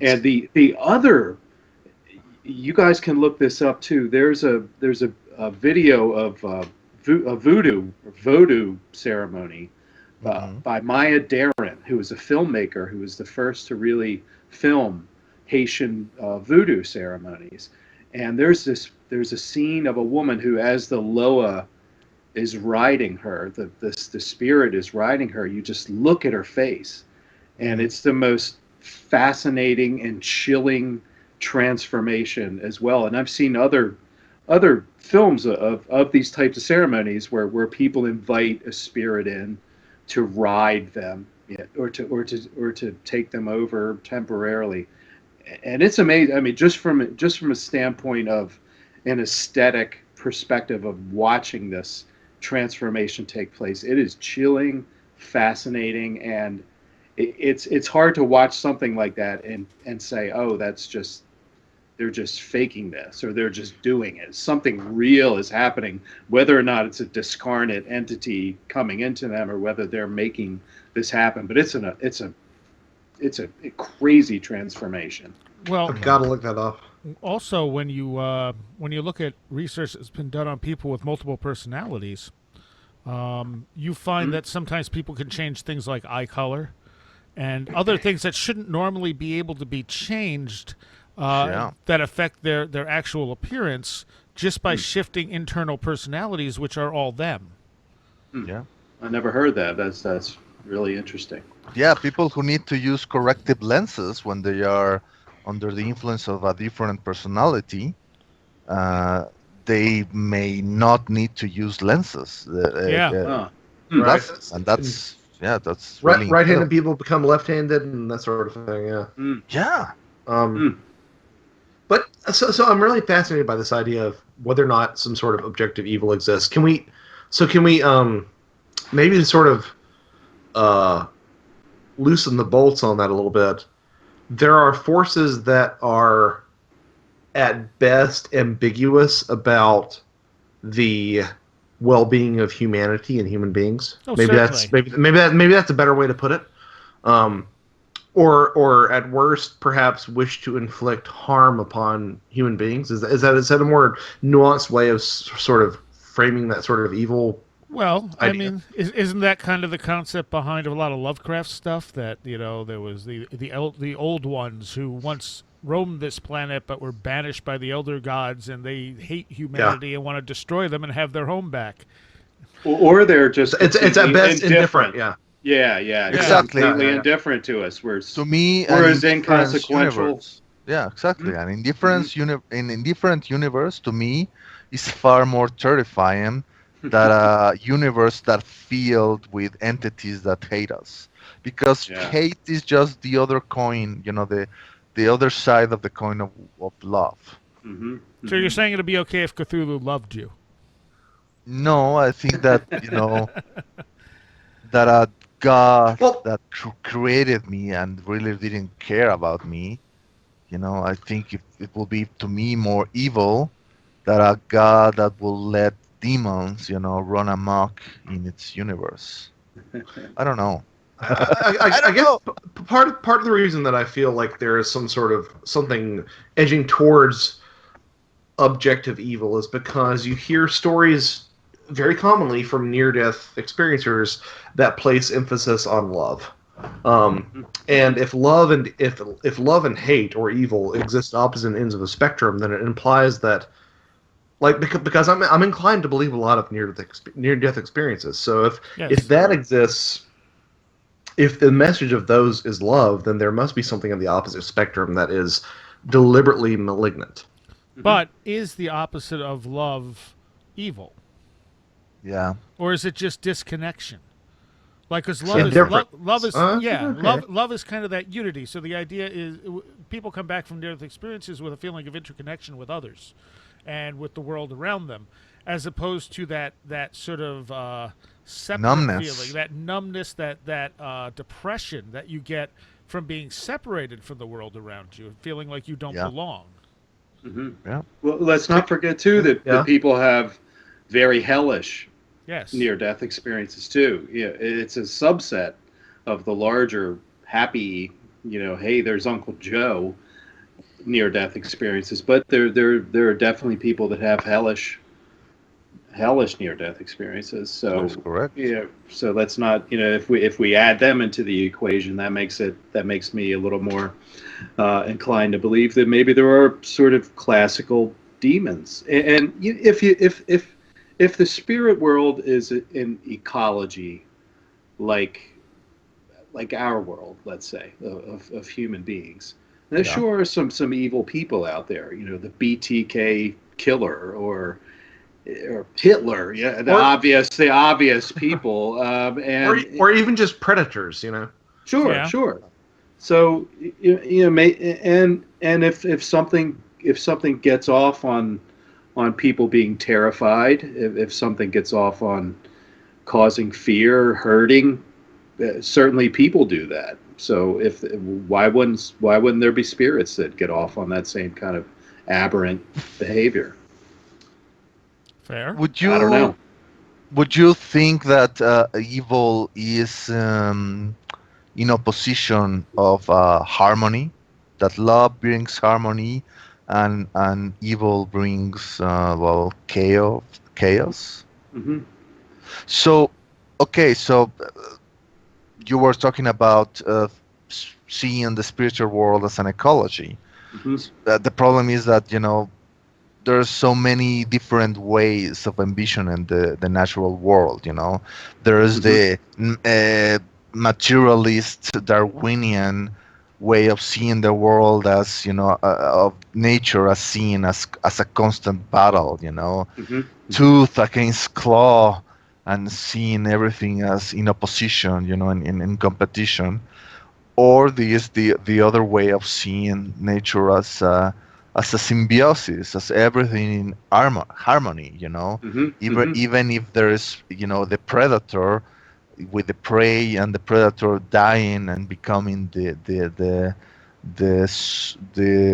And the other, you guys can look this up too. There's a video of a voodoo ceremony by Maya Deren, who was a filmmaker who was the first to really film Haitian voodoo ceremonies. And there's a scene of a woman who, as the Loa is riding her, the spirit is riding her, you just look at her face, and it's the most fascinating and chilling transformation as well. And I've seen other films of these types of ceremonies where people invite a spirit in to ride them, or to take them over temporarily. And it's amazing. I mean, just from a standpoint of an aesthetic perspective of watching this transformation take place, it is chilling, fascinating, and it's hard to watch something like that and say, oh, they're just faking this, or they're just doing it. Something real is happening, whether or not it's a discarnate entity coming into them, or whether they're making this happen. But it's a crazy transformation. Well, I've got to look that up. Also, when you look at research that's been done on people with multiple personalities, you find that sometimes people can change things like eye color and other things that shouldn't normally be able to be changed, that affect their actual appearance just by shifting internal personalities, which are all them. Yeah. I never heard that. That's really interesting. Yeah, people who need to use corrective lenses when they are under the influence of a different personality, they may not need to use lenses. Glasses, and that's really right-handed incredible. people become left-handed and that sort of thing. Yeah. Yeah. But so I'm really fascinated by this idea of whether or not some sort of objective evil exists. Can we maybe sort of loosen the bolts on that a little bit? There are forces that are at best ambiguous about the well-being of humanity and human beings. Oh, maybe that's a better way to put it. Or at worst, perhaps wish to inflict harm upon human beings. Is that a more nuanced way of sort of framing that sort of evil? Well, I idea? mean, isn't that kind of the concept behind a lot of Lovecraft stuff? That there was the old ones who once roamed this planet but were banished by the elder gods, and they hate humanity and want to destroy them and have their home back. Or they're just It's at best indifferent. Yeah. Yeah, Exactly. completely indifferent to us. To me, we're an as indifference inconsequential. universe. Yeah, exactly. An indifference in indifferent universe, to me, is far more terrifying than a universe that filled with entities that hate us. Because hate is just the other coin, the other side of the coin of love. So you're saying it'd be okay if Cthulhu loved you? No, I think that that a God that created me and really didn't care about me, I think it will be to me more evil that a God that will let demons, run amok in its universe. I don't know. I guess part of the reason that I feel like there is some sort of something edging towards objective evil is because you hear stories very commonly from near-death experiencers that place emphasis on love. And if love and hate or evil exist opposite ends of the spectrum, then it implies that, like, because I'm inclined to believe a lot of near-death experiences. So if that exists, if the message of those is love, then there must be something on the opposite spectrum that is deliberately malignant. But is the opposite of love evil? Yeah. Or is it just disconnection? Like, because love is kind of that unity. So the idea is people come back from near-death experiences with a feeling of interconnection with others and with the world around them, as opposed to that sort of separate feeling, that numbness, that depression that you get from being separated from the world around you, feeling like you don't belong. Yeah. Well, let's not forget too that people have very hellish near-death experiences too. Yeah, it's a subset of the larger happy, hey, there's Uncle Joe near-death experiences, but there are definitely people that have hellish near-death experiences. So that's correct. Yeah, so let's not, if we add them into the equation, that makes me a little more inclined to believe that maybe there are sort of classical demons. And if the spirit world is an ecology like our world, let's say, of human beings, there sure are some evil people out there. The BTK killer or Hitler, the obvious people, or even just predators, Sure. So and if something gets off on people being terrified, if something gets off on causing fear, hurting, certainly people do that. So why wouldn't there be spirits that get off on that same kind of aberrant behavior? Fair. I don't know. Would you think that evil is in opposition of harmony? That love brings harmony, and evil brings chaos. Mm-hmm. So, okay, you were talking about seeing the spiritual world as an ecology. Mm-hmm. The problem is that there's so many different ways of envisioning the natural world. There's the materialist Darwinian way of seeing the world as, of nature as seen as a constant battle, tooth against claw, and seeing everything as in opposition, in competition. Or the other way of seeing nature as a symbiosis, as everything in harmony, even if there is, the predator with the prey, and the predator dying and becoming the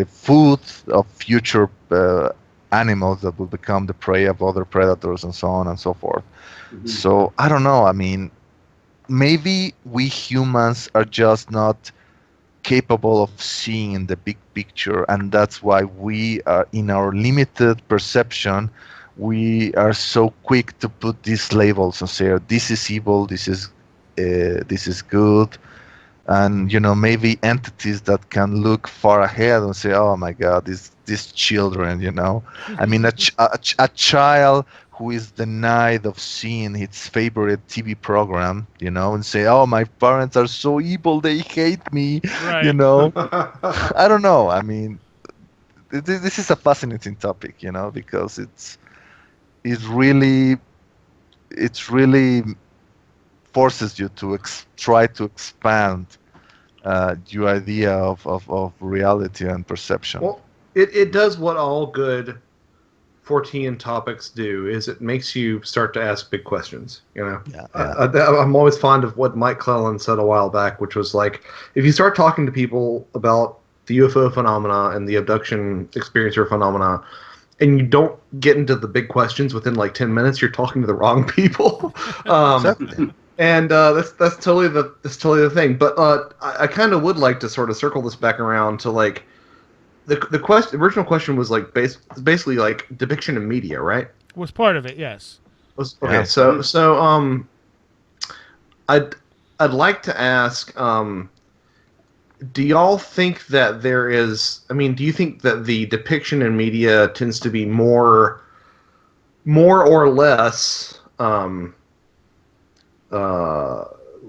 food of future animals that will become the prey of other predators, and so on and so forth. So I don't know. I mean, maybe we humans are just not capable of seeing the big picture, and that's why we are, in our limited perception, we are so quick to put these labels and say, this is evil, this is good. And maybe entities that can look far ahead and say, oh my god, these children, I mean, a child who is denied of seeing his favorite TV program, and say, oh, my parents are so evil, they hate me. Right. I don't know. I mean, this is a fascinating topic, because it's really forces you to try to expand your idea of reality and perception. Well, it does what all good Fortean topics do, is it makes you start to ask big questions. Yeah. I'm always fond of what Mike Clellan said a while back, which was like, if you start talking to people about the UFO phenomena and the abduction experiencer phenomena, and you don't get into the big questions within like 10 minutes, you're talking to the wrong people. Exactly. And that's totally the thing. But I kind of would like to sort of circle this back around to like the original question was like basically like depiction in media, right? Was part of it, yes. Okay, Yeah. so I'd like to ask, do y'all think that there is? I mean, do you think that the depiction in media tends to be more or less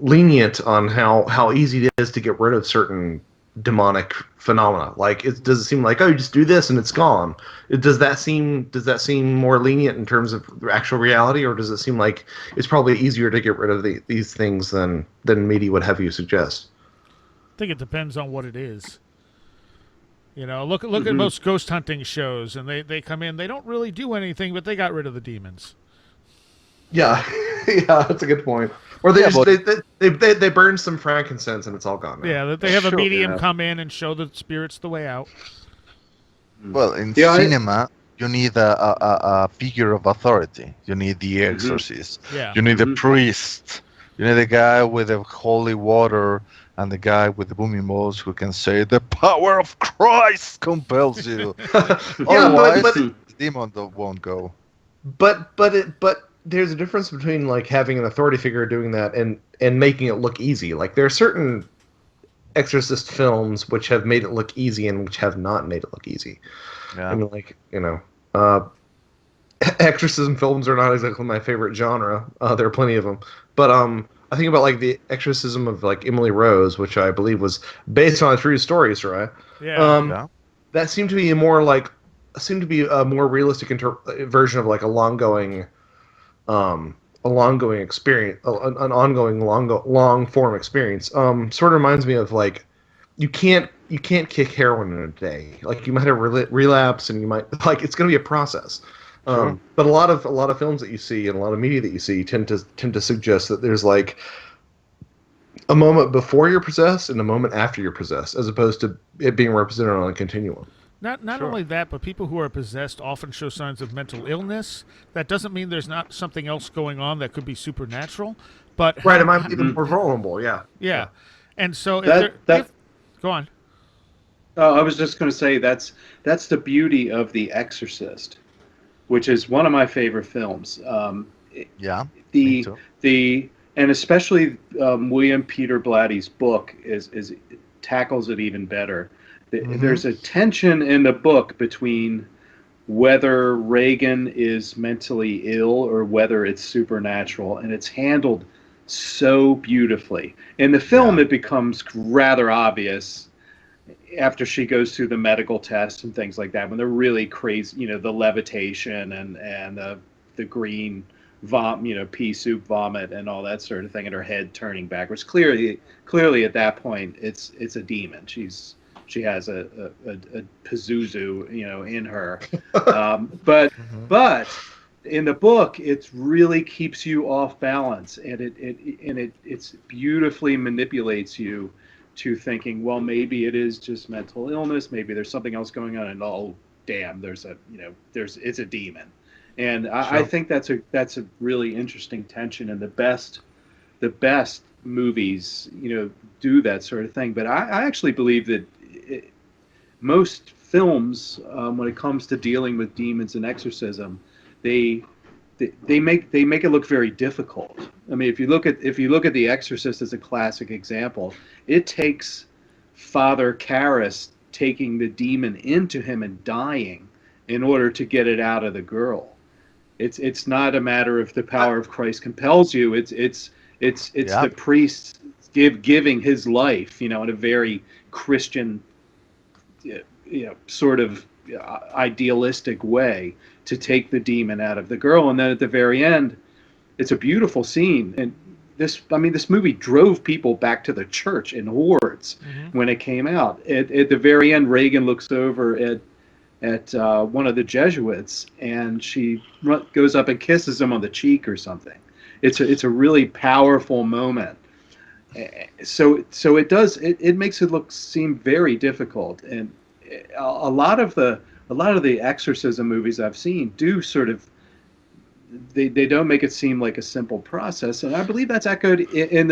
lenient on how easy it is to get rid of certain demonic phenomena? Like, does it seem like, oh, you just do this and it's gone? Does that seem more lenient in terms of actual reality, or does it seem like it's probably easier to get rid of these things than media would have you suggest? I think it depends on what it is. Look at most ghost hunting shows, and they come in, they don't really do anything, but they got rid of the demons. Yeah, yeah, that's a good point. Or they burn some frankincense and it's all gone now. Yeah, they have a Sure, medium yeah. come in and show the spirits the way out. Well, in Yeah, cinema, you need a figure of authority. You need the exorcist. Yeah. You need a priest. You need a guy with the holy water, and the guy with the booming voice who can say, "The power of Christ compels you." Otherwise, the demon won't go. But there's a difference between like having an authority figure doing that and making it look easy. Like, there are certain exorcist films which have made it look easy and which have not made it look easy. Yeah. I mean, like, exorcism films are not exactly my favorite genre. There are plenty of them, but I think about like the exorcism of like Emily Rose, which I believe was based on a true story, right? Yeah. That seemed to be a more realistic version of like a long-going experience, an ongoing long form experience. Sort of reminds me of like, you can't kick heroin in a day. Like, you might have relapse, and you might, like, it's going to be a process. Sure. But a lot of films that you see and a lot of media that you see tend to suggest that there's like a moment before you're possessed and a moment after you're possessed, as opposed to it being represented on a continuum. Not Sure. only that, but people who are possessed often show signs of mental illness. That doesn't mean there's not something else going on that could be supernatural. But Right, it might be even more vulnerable. Yeah. Yeah. And so go on. I was just going to say that's the beauty of The Exorcist, which is one of my favorite films. Yeah. Me too. And especially William Peter Blatty's book is tackles it even better. There's a tension in the book between whether Reagan is mentally ill or whether it's supernatural, and it's handled so beautifully. In the film, it becomes rather obvious after she goes through the medical tests and things like that, when they're really crazy, the levitation and the green pea soup vomit and all that sort of thing, and her head turning backwards. Clearly at that point, it's a demon. She has a Pazuzu, in her. But Mhm. but in the book, it really keeps you off balance, and it's beautifully manipulates you to thinking, well, maybe it is just mental illness, maybe there's something else going on, and oh, damn, it's a demon, and I Sure. think that's a really interesting tension, and the best movies, do that sort of thing. But I actually believe that most films, when it comes to dealing with demons and exorcism, they they make it look very difficult. I mean, if you look at The Exorcist as a classic example, it takes Father Karras taking the demon into him and dying in order to get it out of the girl. It's not a matter of the I, power of Christ compels you. It's Yeah. the priest giving his life, in a very Christian, sort of idealistic way to take the demon out of the girl. And then at the very end, it's a beautiful scene. And this movie drove people back to the church in hordes Mm-hmm. when it came out. At the very end, Reagan looks over at one of the Jesuits, and she goes up and kisses him on the cheek or something. It's a really powerful moment. So it makes it seem very difficult, and a lot of the exorcism movies I've seen do sort of, they don't make it seem like a simple process, and I believe that's echoed in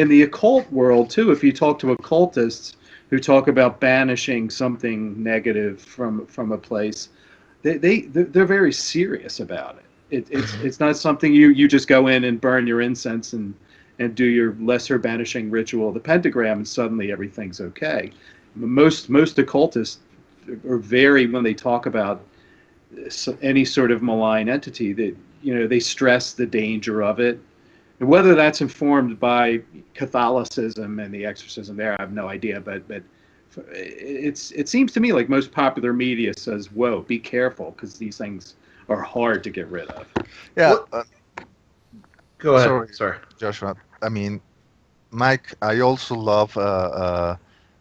the occult world too. If you talk to occultists who talk about banishing something negative from a place, they're very serious about it. It's not something you just go in and burn your incense and do your lesser banishing ritual, the pentagram, and suddenly everything's okay. Most occultists are very, when they talk about any sort of malign entity, that they stress the danger of it. And whether that's informed by Catholicism and the exorcism there, I have no idea. But it seems to me like most popular media says, "Whoa, be careful," because these things are hard to get rid of. Yeah. what? Go ahead. Sorry, Sorry. Joshua. I mean, Mike, I also love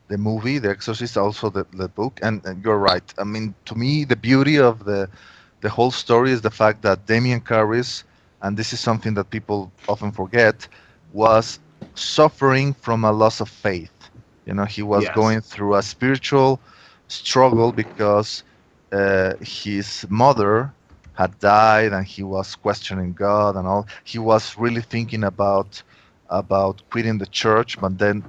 the movie, The Exorcist, also the book, and you're right. I mean, to me, the beauty of the whole story is the fact that Damien Karras, and this is something that people often forget, was suffering from a loss of faith. He was Yes. going through a spiritual struggle because his mother had died, and he was questioning God and all. He was really thinking about quitting the church, but then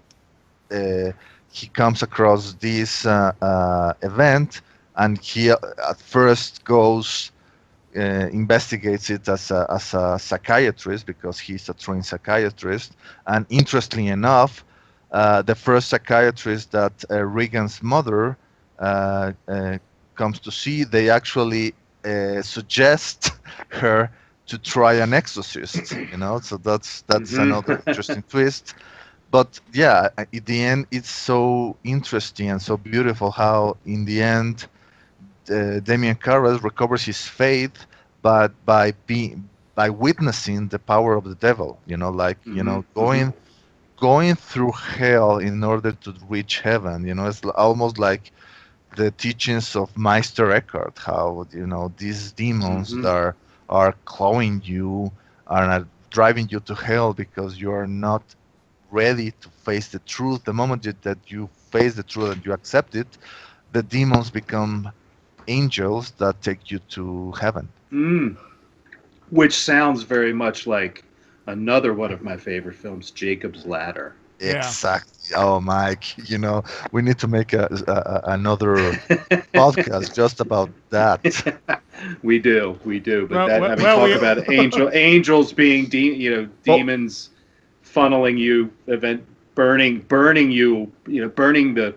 uh, he comes across this event, and he at first goes investigates it as a psychiatrist, because he's a trained psychiatrist. And interestingly enough, the first psychiatrist that Reagan's mother uh, comes to see, they actually suggest her to try an exorcist. So that's Hmm. another interesting twist. But yeah, at the end, it's so interesting and so beautiful how, in the end, Damien Karras recovers his faith, but by witnessing the power of the devil. Like, Hmm. Hmm. going through hell in order to reach heaven. It's almost like the teachings of Meister Eckhart, how these demons Hmm. that are clawing you, are driving you to hell because you are not ready to face the truth. The moment that you face the truth and you accept it, the demons become angels that take you to heaven. Mm. Which sounds very much like another one of my favorite films, Jacob's Ladder. Yeah. Exactly. Oh, Mike, we need to make another podcast just about that. We do. But that, I mean, Well, talk we. about angels being, Well, demons funneling you, burning you, burning the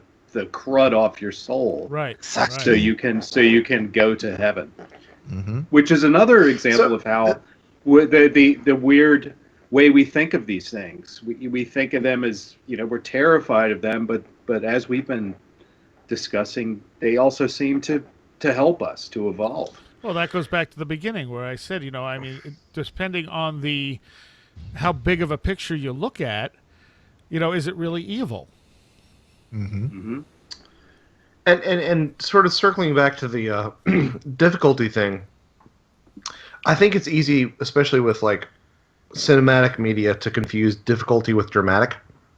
crud off your soul, Right. so Right. Exactly. you can go to heaven. Hmm. Which is another example so of how the weird way we think of these things. We think of them as, we're terrified of them, but as we've been discussing, they also seem to help us to evolve. Well, that goes back to the beginning where I said, depending on how big of a picture you look at, is it really evil? Mm-hmm. Mm-hmm. And sort of circling back to the difficulty thing, I think it's easy, especially with like cinematic media, to confuse difficulty with dramatic.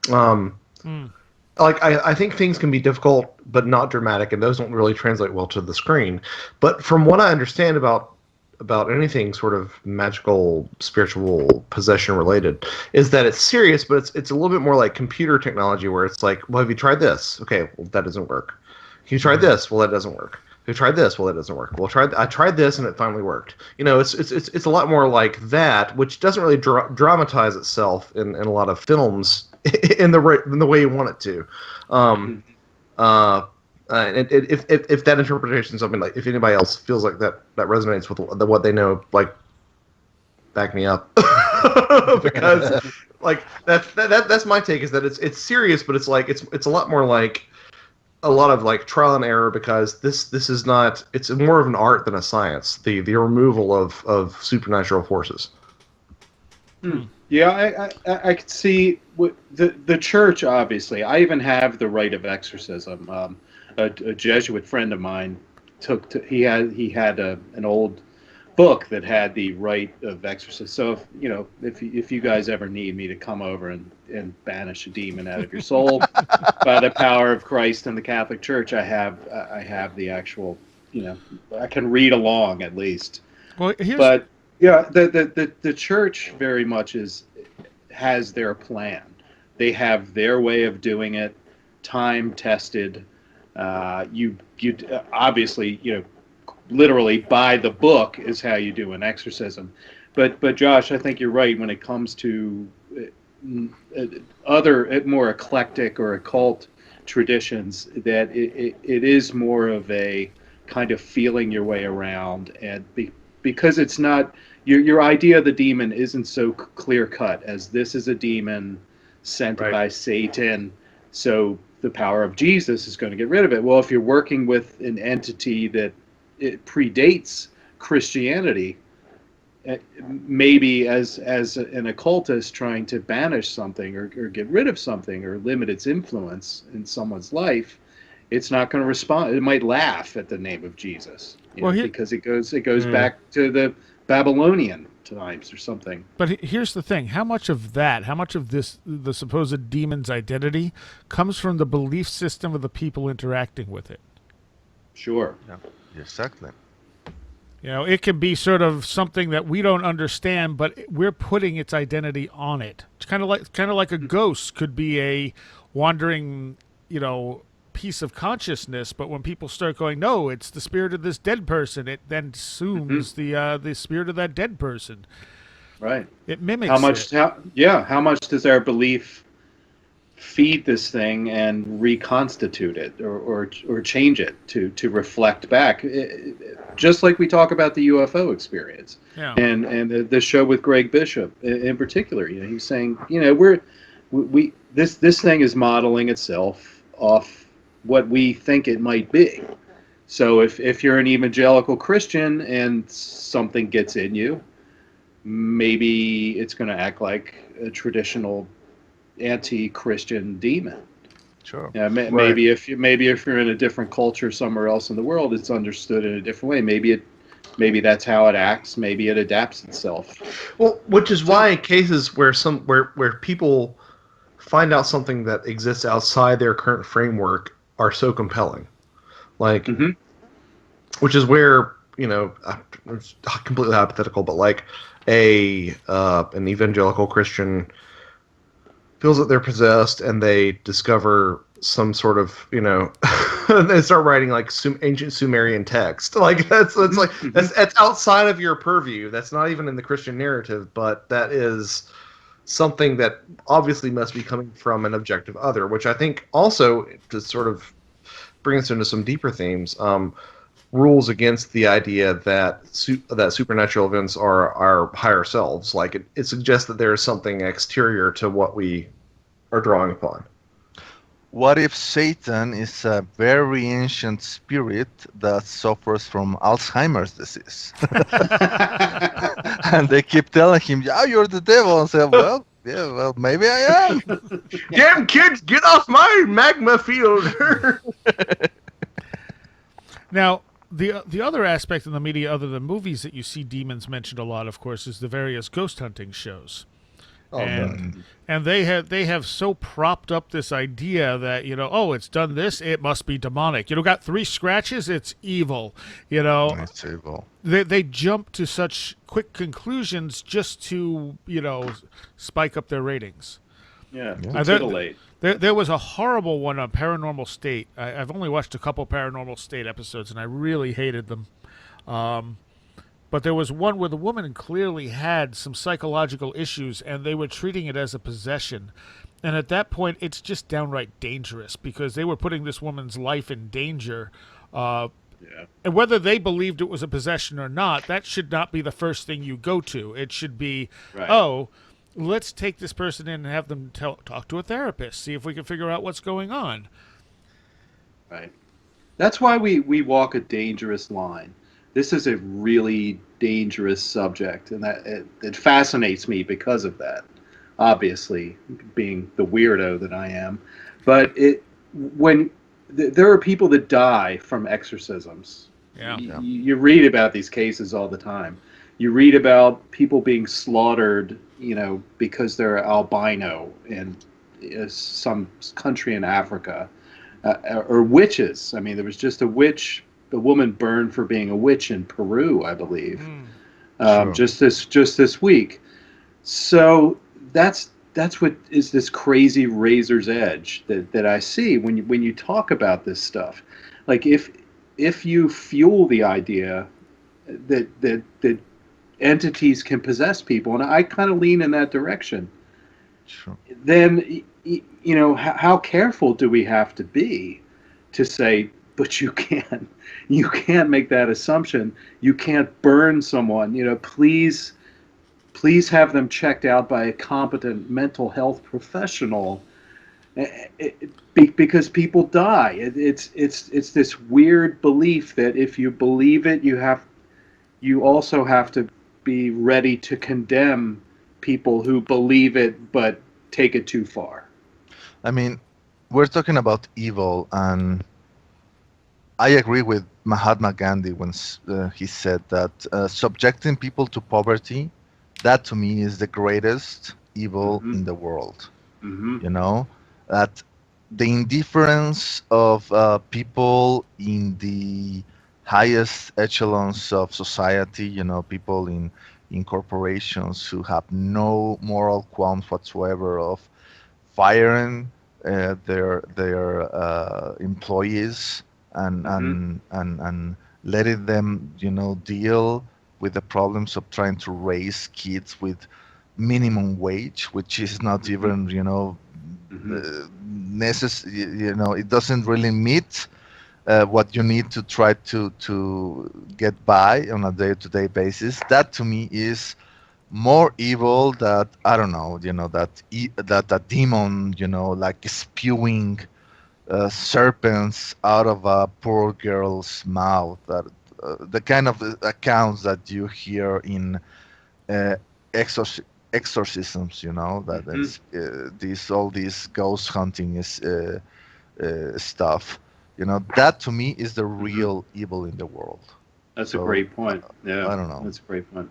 Like I think things can be difficult but not dramatic, and those don't really translate well to the screen. But from what I understand about anything sort of magical, spiritual, possession related, is that it's serious, but it's a little bit more like computer technology, where it's like, well, have you tried this? Okay, well, that doesn't work. Have you tried this? Well, that doesn't work. Have you tried this? Well, that doesn't work. Well, I tried this and it finally worked. It's a lot more like that, which doesn't really dramatize itself in a lot of films in the way you want it to. If that interpretation is something, like, if anybody else feels like that resonates with what they know, like, back me up. Because like that's my take, is that it's serious, but it's like it's a lot more like a lot of like trial and error, because this is not, it's more of an art than a science, the removal of supernatural forces. Yeah, I could see the church. Obviously, I even have the rite of exorcism. A Jesuit friend of mine he had an old book that had the rite of exorcism. So if you guys ever need me to come over and banish a demon out of your soul by the power of Christ and the Catholic Church, I have the actual, I can read along at least. Well, but yeah, the church very much has their plan. They have their way of doing it, time tested. You obviously, literally by the book is how you do an exorcism. But Josh, I think you're right when it comes to other more eclectic or occult traditions, that it is more of a kind of feeling your way around, and because it's not your idea of the demon isn't so clear cut as this is a demon sent by Satan, so the power of Jesus is going to get rid of it. Well, if you're working with an entity that it predates Christianity, maybe as an occultist trying to banish something or get rid of something or limit its influence in someone's life, it's not going to respond. It might laugh at the name of Jesus, because it goes back to the Babylonian times or something. But here's the thing: how much of this, the supposed demon's identity, comes from the belief system of the people interacting with it? Sure. Yeah. Exactly. It can be sort of something that we don't understand, but we're putting its identity on it. It's kind of like a ghost could be a wandering, piece of consciousness. But when people start going, no, it's the spirit of this dead person, it then assumes the spirit of that dead person. Right. It mimics. How much does our belief feed this thing and reconstitute it or change it to reflect back, just like we talk about the UFO experience, and the show with Greg Bishop in particular. He's saying, this thing is modeling itself off what we think it might be. So if you're an evangelical Christian and something gets in you, maybe it's going to act like a traditional anti-Christian demon. Sure. Yeah, maybe if you're in a different culture somewhere else in the world, it's understood in a different way. Maybe that's how it acts. Maybe it adapts itself. Well, which is why cases where people find out something that exists outside their current framework are so compelling. Like, which is where, it's completely hypothetical, but like an evangelical Christian feels that they're possessed, and they discover some sort of, they start writing like ancient Sumerian text. Like that's outside of your purview. That's not even in the Christian narrative, but that is something that obviously must be coming from an objective other, which I think also, to sort of bring us into some deeper themes, rules against the idea that supernatural events are our higher selves. Like it suggests that there is something exterior to what we are drawing upon. what if Satan is a very ancient spirit that suffers from Alzheimer's disease? And they keep telling him, "Yeah, you're the devil." And say, "Well, yeah, well, maybe I am." Damn kids, get off my magma field! Now, the other aspect in the media, other than movies, that you see demons mentioned a lot, of course, is the various ghost hunting shows. Oh, And they have so propped up this idea that, oh, it's done this, it must be demonic. Got 3 scratches, it's evil. It's evil. They jump to such quick conclusions just to spike up their ratings. Yeah, Yeah. titillate. There was a horrible one on Paranormal State. I've only watched a couple Paranormal State episodes, and I really hated them. But there was one where the woman clearly had some psychological issues, and they were treating it as a possession. And at that point, it's just downright dangerous because they were putting this woman's life in danger. And whether they believed it was a possession or not, that should not be the first thing you go to. It should be, oh, let's take this person in and have them talk to a therapist, see if we can figure out what's going on. Right. That's why we walk a dangerous line. This is a really dangerous subject, and that it fascinates me because of that. Obviously, being the weirdo that I am, but there are people that die from exorcisms. Yeah. You read about these cases all the time. You read about people being slaughtered, because they're albino in some country in Africa, or witches. I mean, there was just a woman burned for being a witch in Peru, I believe, Sure. just this week. So that's what is this crazy razor's edge that I see when you talk about this stuff. Like if you fuel the idea that entities can possess people, and I kind of lean in that direction, Sure. then how careful do we have to be to say, but you can't make that assumption. You can't burn someone. Please have them checked out by a competent mental health professional, because people die. It's this weird belief that if you believe it, you also have to be ready to condemn people who believe it but take it too far. I mean, we're talking about evil, and I agree with Mahatma Gandhi when he said that subjecting people to poverty, that to me is the greatest evil in the world. Mm-hmm. That the indifference of people in the highest echelons of society, people in corporations who have no moral qualms whatsoever of firing their employees and letting them deal with the problems of trying to raise kids with minimum wage, which is not even necessary. It doesn't really meet what you need to try to get by on a day-to-day basis. That to me is more evil that I don't know, that a demon, like spewing serpents out of a poor girl's mouth. That the kind of accounts that you hear in exorcisms, that is all this ghost hunting is stuff. That to me is the real evil in the world. That's a great point. Yeah, I don't know. That's a great point.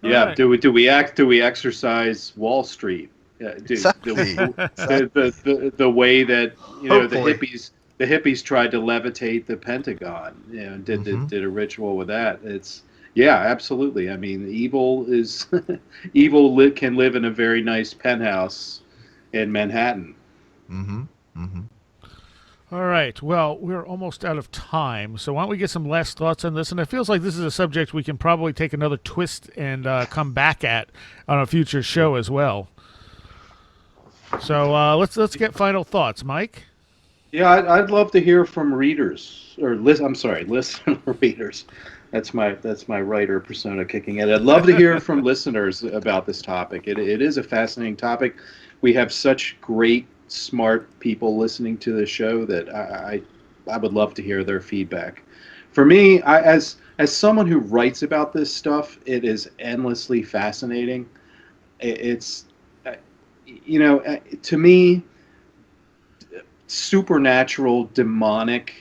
All Yeah. right. Do we exercise Wall Street? Exactly. The way that Hopefully. the hippies tried to levitate the Pentagon. Did a ritual with that. Absolutely. I mean, evil can live in a very nice penthouse in Manhattan. Mm-hmm. Mm-hmm. All right. Well, we're almost out of time, so why don't we get some last thoughts on this? And it feels like this is a subject we can probably take another twist and come back at on a future show as well. So let's get final thoughts, Mike. Yeah, I'd love to hear from readers listener readers. That's my writer persona kicking in. I'd love to hear from listeners about this topic. It is a fascinating topic. We have such great smart people listening to the show that I would love to hear their feedback. For me, as someone who writes about this stuff, it is endlessly fascinating. It's to me, supernatural, demonic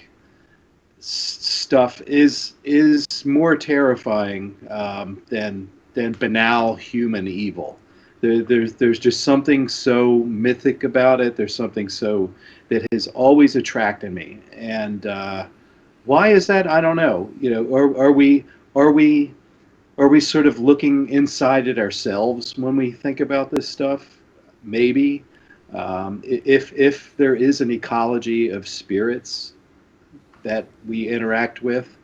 stuff is more terrifying than banal human evil. There's just something so mythic about it. There's something so that has always attracted me, and why is that? I don't know. Are we are we sort of looking inside at ourselves when we think about this stuff? Maybe. If there is an ecology of spirits that we interact with,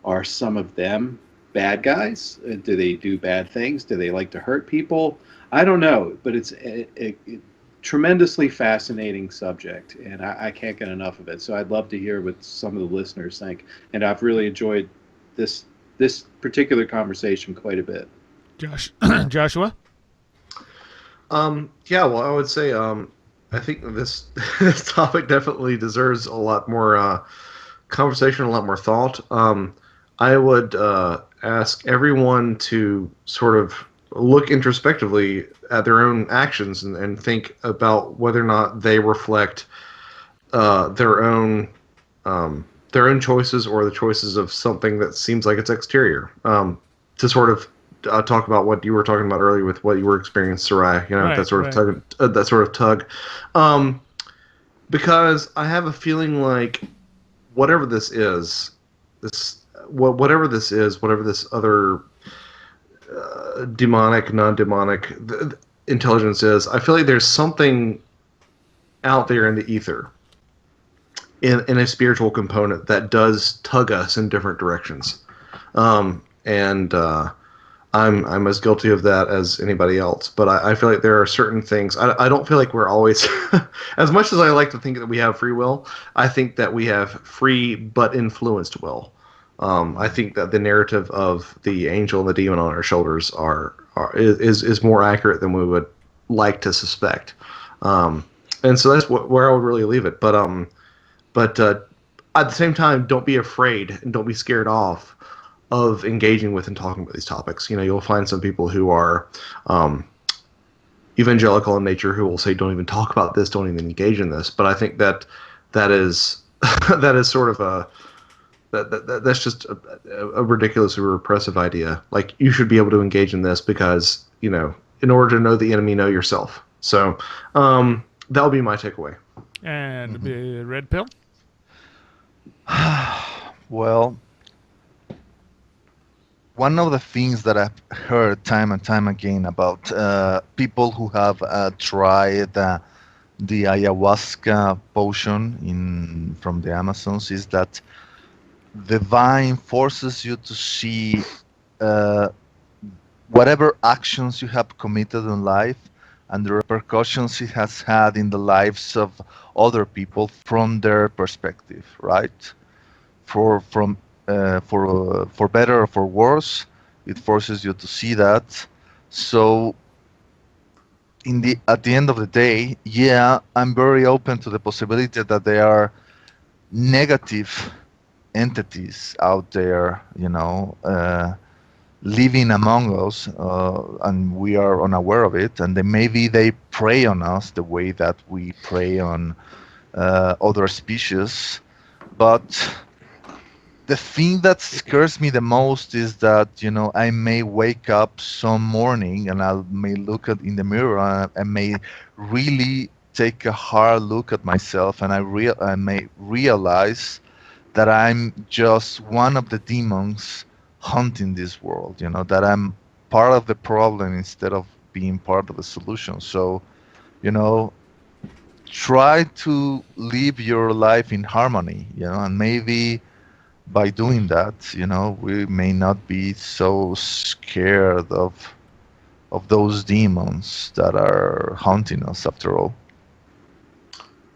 are some of them bad guys? Do they do bad things? Do they like to hurt people? I don't know, but it's a tremendously fascinating subject, and I can't get enough of it. So I'd love to hear what some of the listeners think, and I've really enjoyed this particular conversation quite a bit. Joshua? Yeah, well, I would say I think this this topic definitely deserves a lot more conversation, a lot more thought. I would ask everyone to sort of look introspectively at their own actions and think about whether or not they reflect their own choices or the choices of something that seems like it's exterior. To sort of talk about what you were talking about earlier with what you were experiencing, Sarai. Right, that sort of tug. Because I have a feeling like whatever this is, whatever this other demonic, non-demonic intelligence is, I feel like there's something out there in the ether, in a spiritual component that does tug us in different directions, and I'm as guilty of that as anybody else. But I feel like there are certain things. I don't feel like we're always, as much as I like to think that we have free will, I think that we have free but influenced will. I think that the narrative of the angel and the demon on our shoulders is more accurate than we would like to suspect. And so that's where I would really leave it. But at the same time, don't be afraid and don't be scared off of engaging with and talking about these topics. You'll find some people who are evangelical in nature who will say, "Don't even talk about this. Don't even engage in this." But I think that is that is sort of that's just a ridiculously repressive idea. Like, you should be able to engage in this because in order to know the enemy, know yourself. So that'll be my takeaway. And Red Pill? Well, one of the things that I've heard time and time again about people who have tried the ayahuasca potion from the Amazons is that the vine forces you to see whatever actions you have committed in life and the repercussions it has had in the lives of other people from their perspective, right? For better or for worse, it forces you to see that. So at the end of the day, yeah, I'm very open to the possibility that there are negative entities out there, living among us, and we are unaware of it, and then maybe they prey on us the way that we prey on other species. But the thing that scares me the most is that I may wake up some morning and I may look in the mirror and I may really take a hard look at myself, and I may realize that I'm just one of the demons haunting this world. That I'm part of the problem instead of being part of the solution. So try to live your life in harmony, and maybe by doing that, we may not be so scared of those demons that are haunting us after all.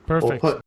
Perfect. Well put.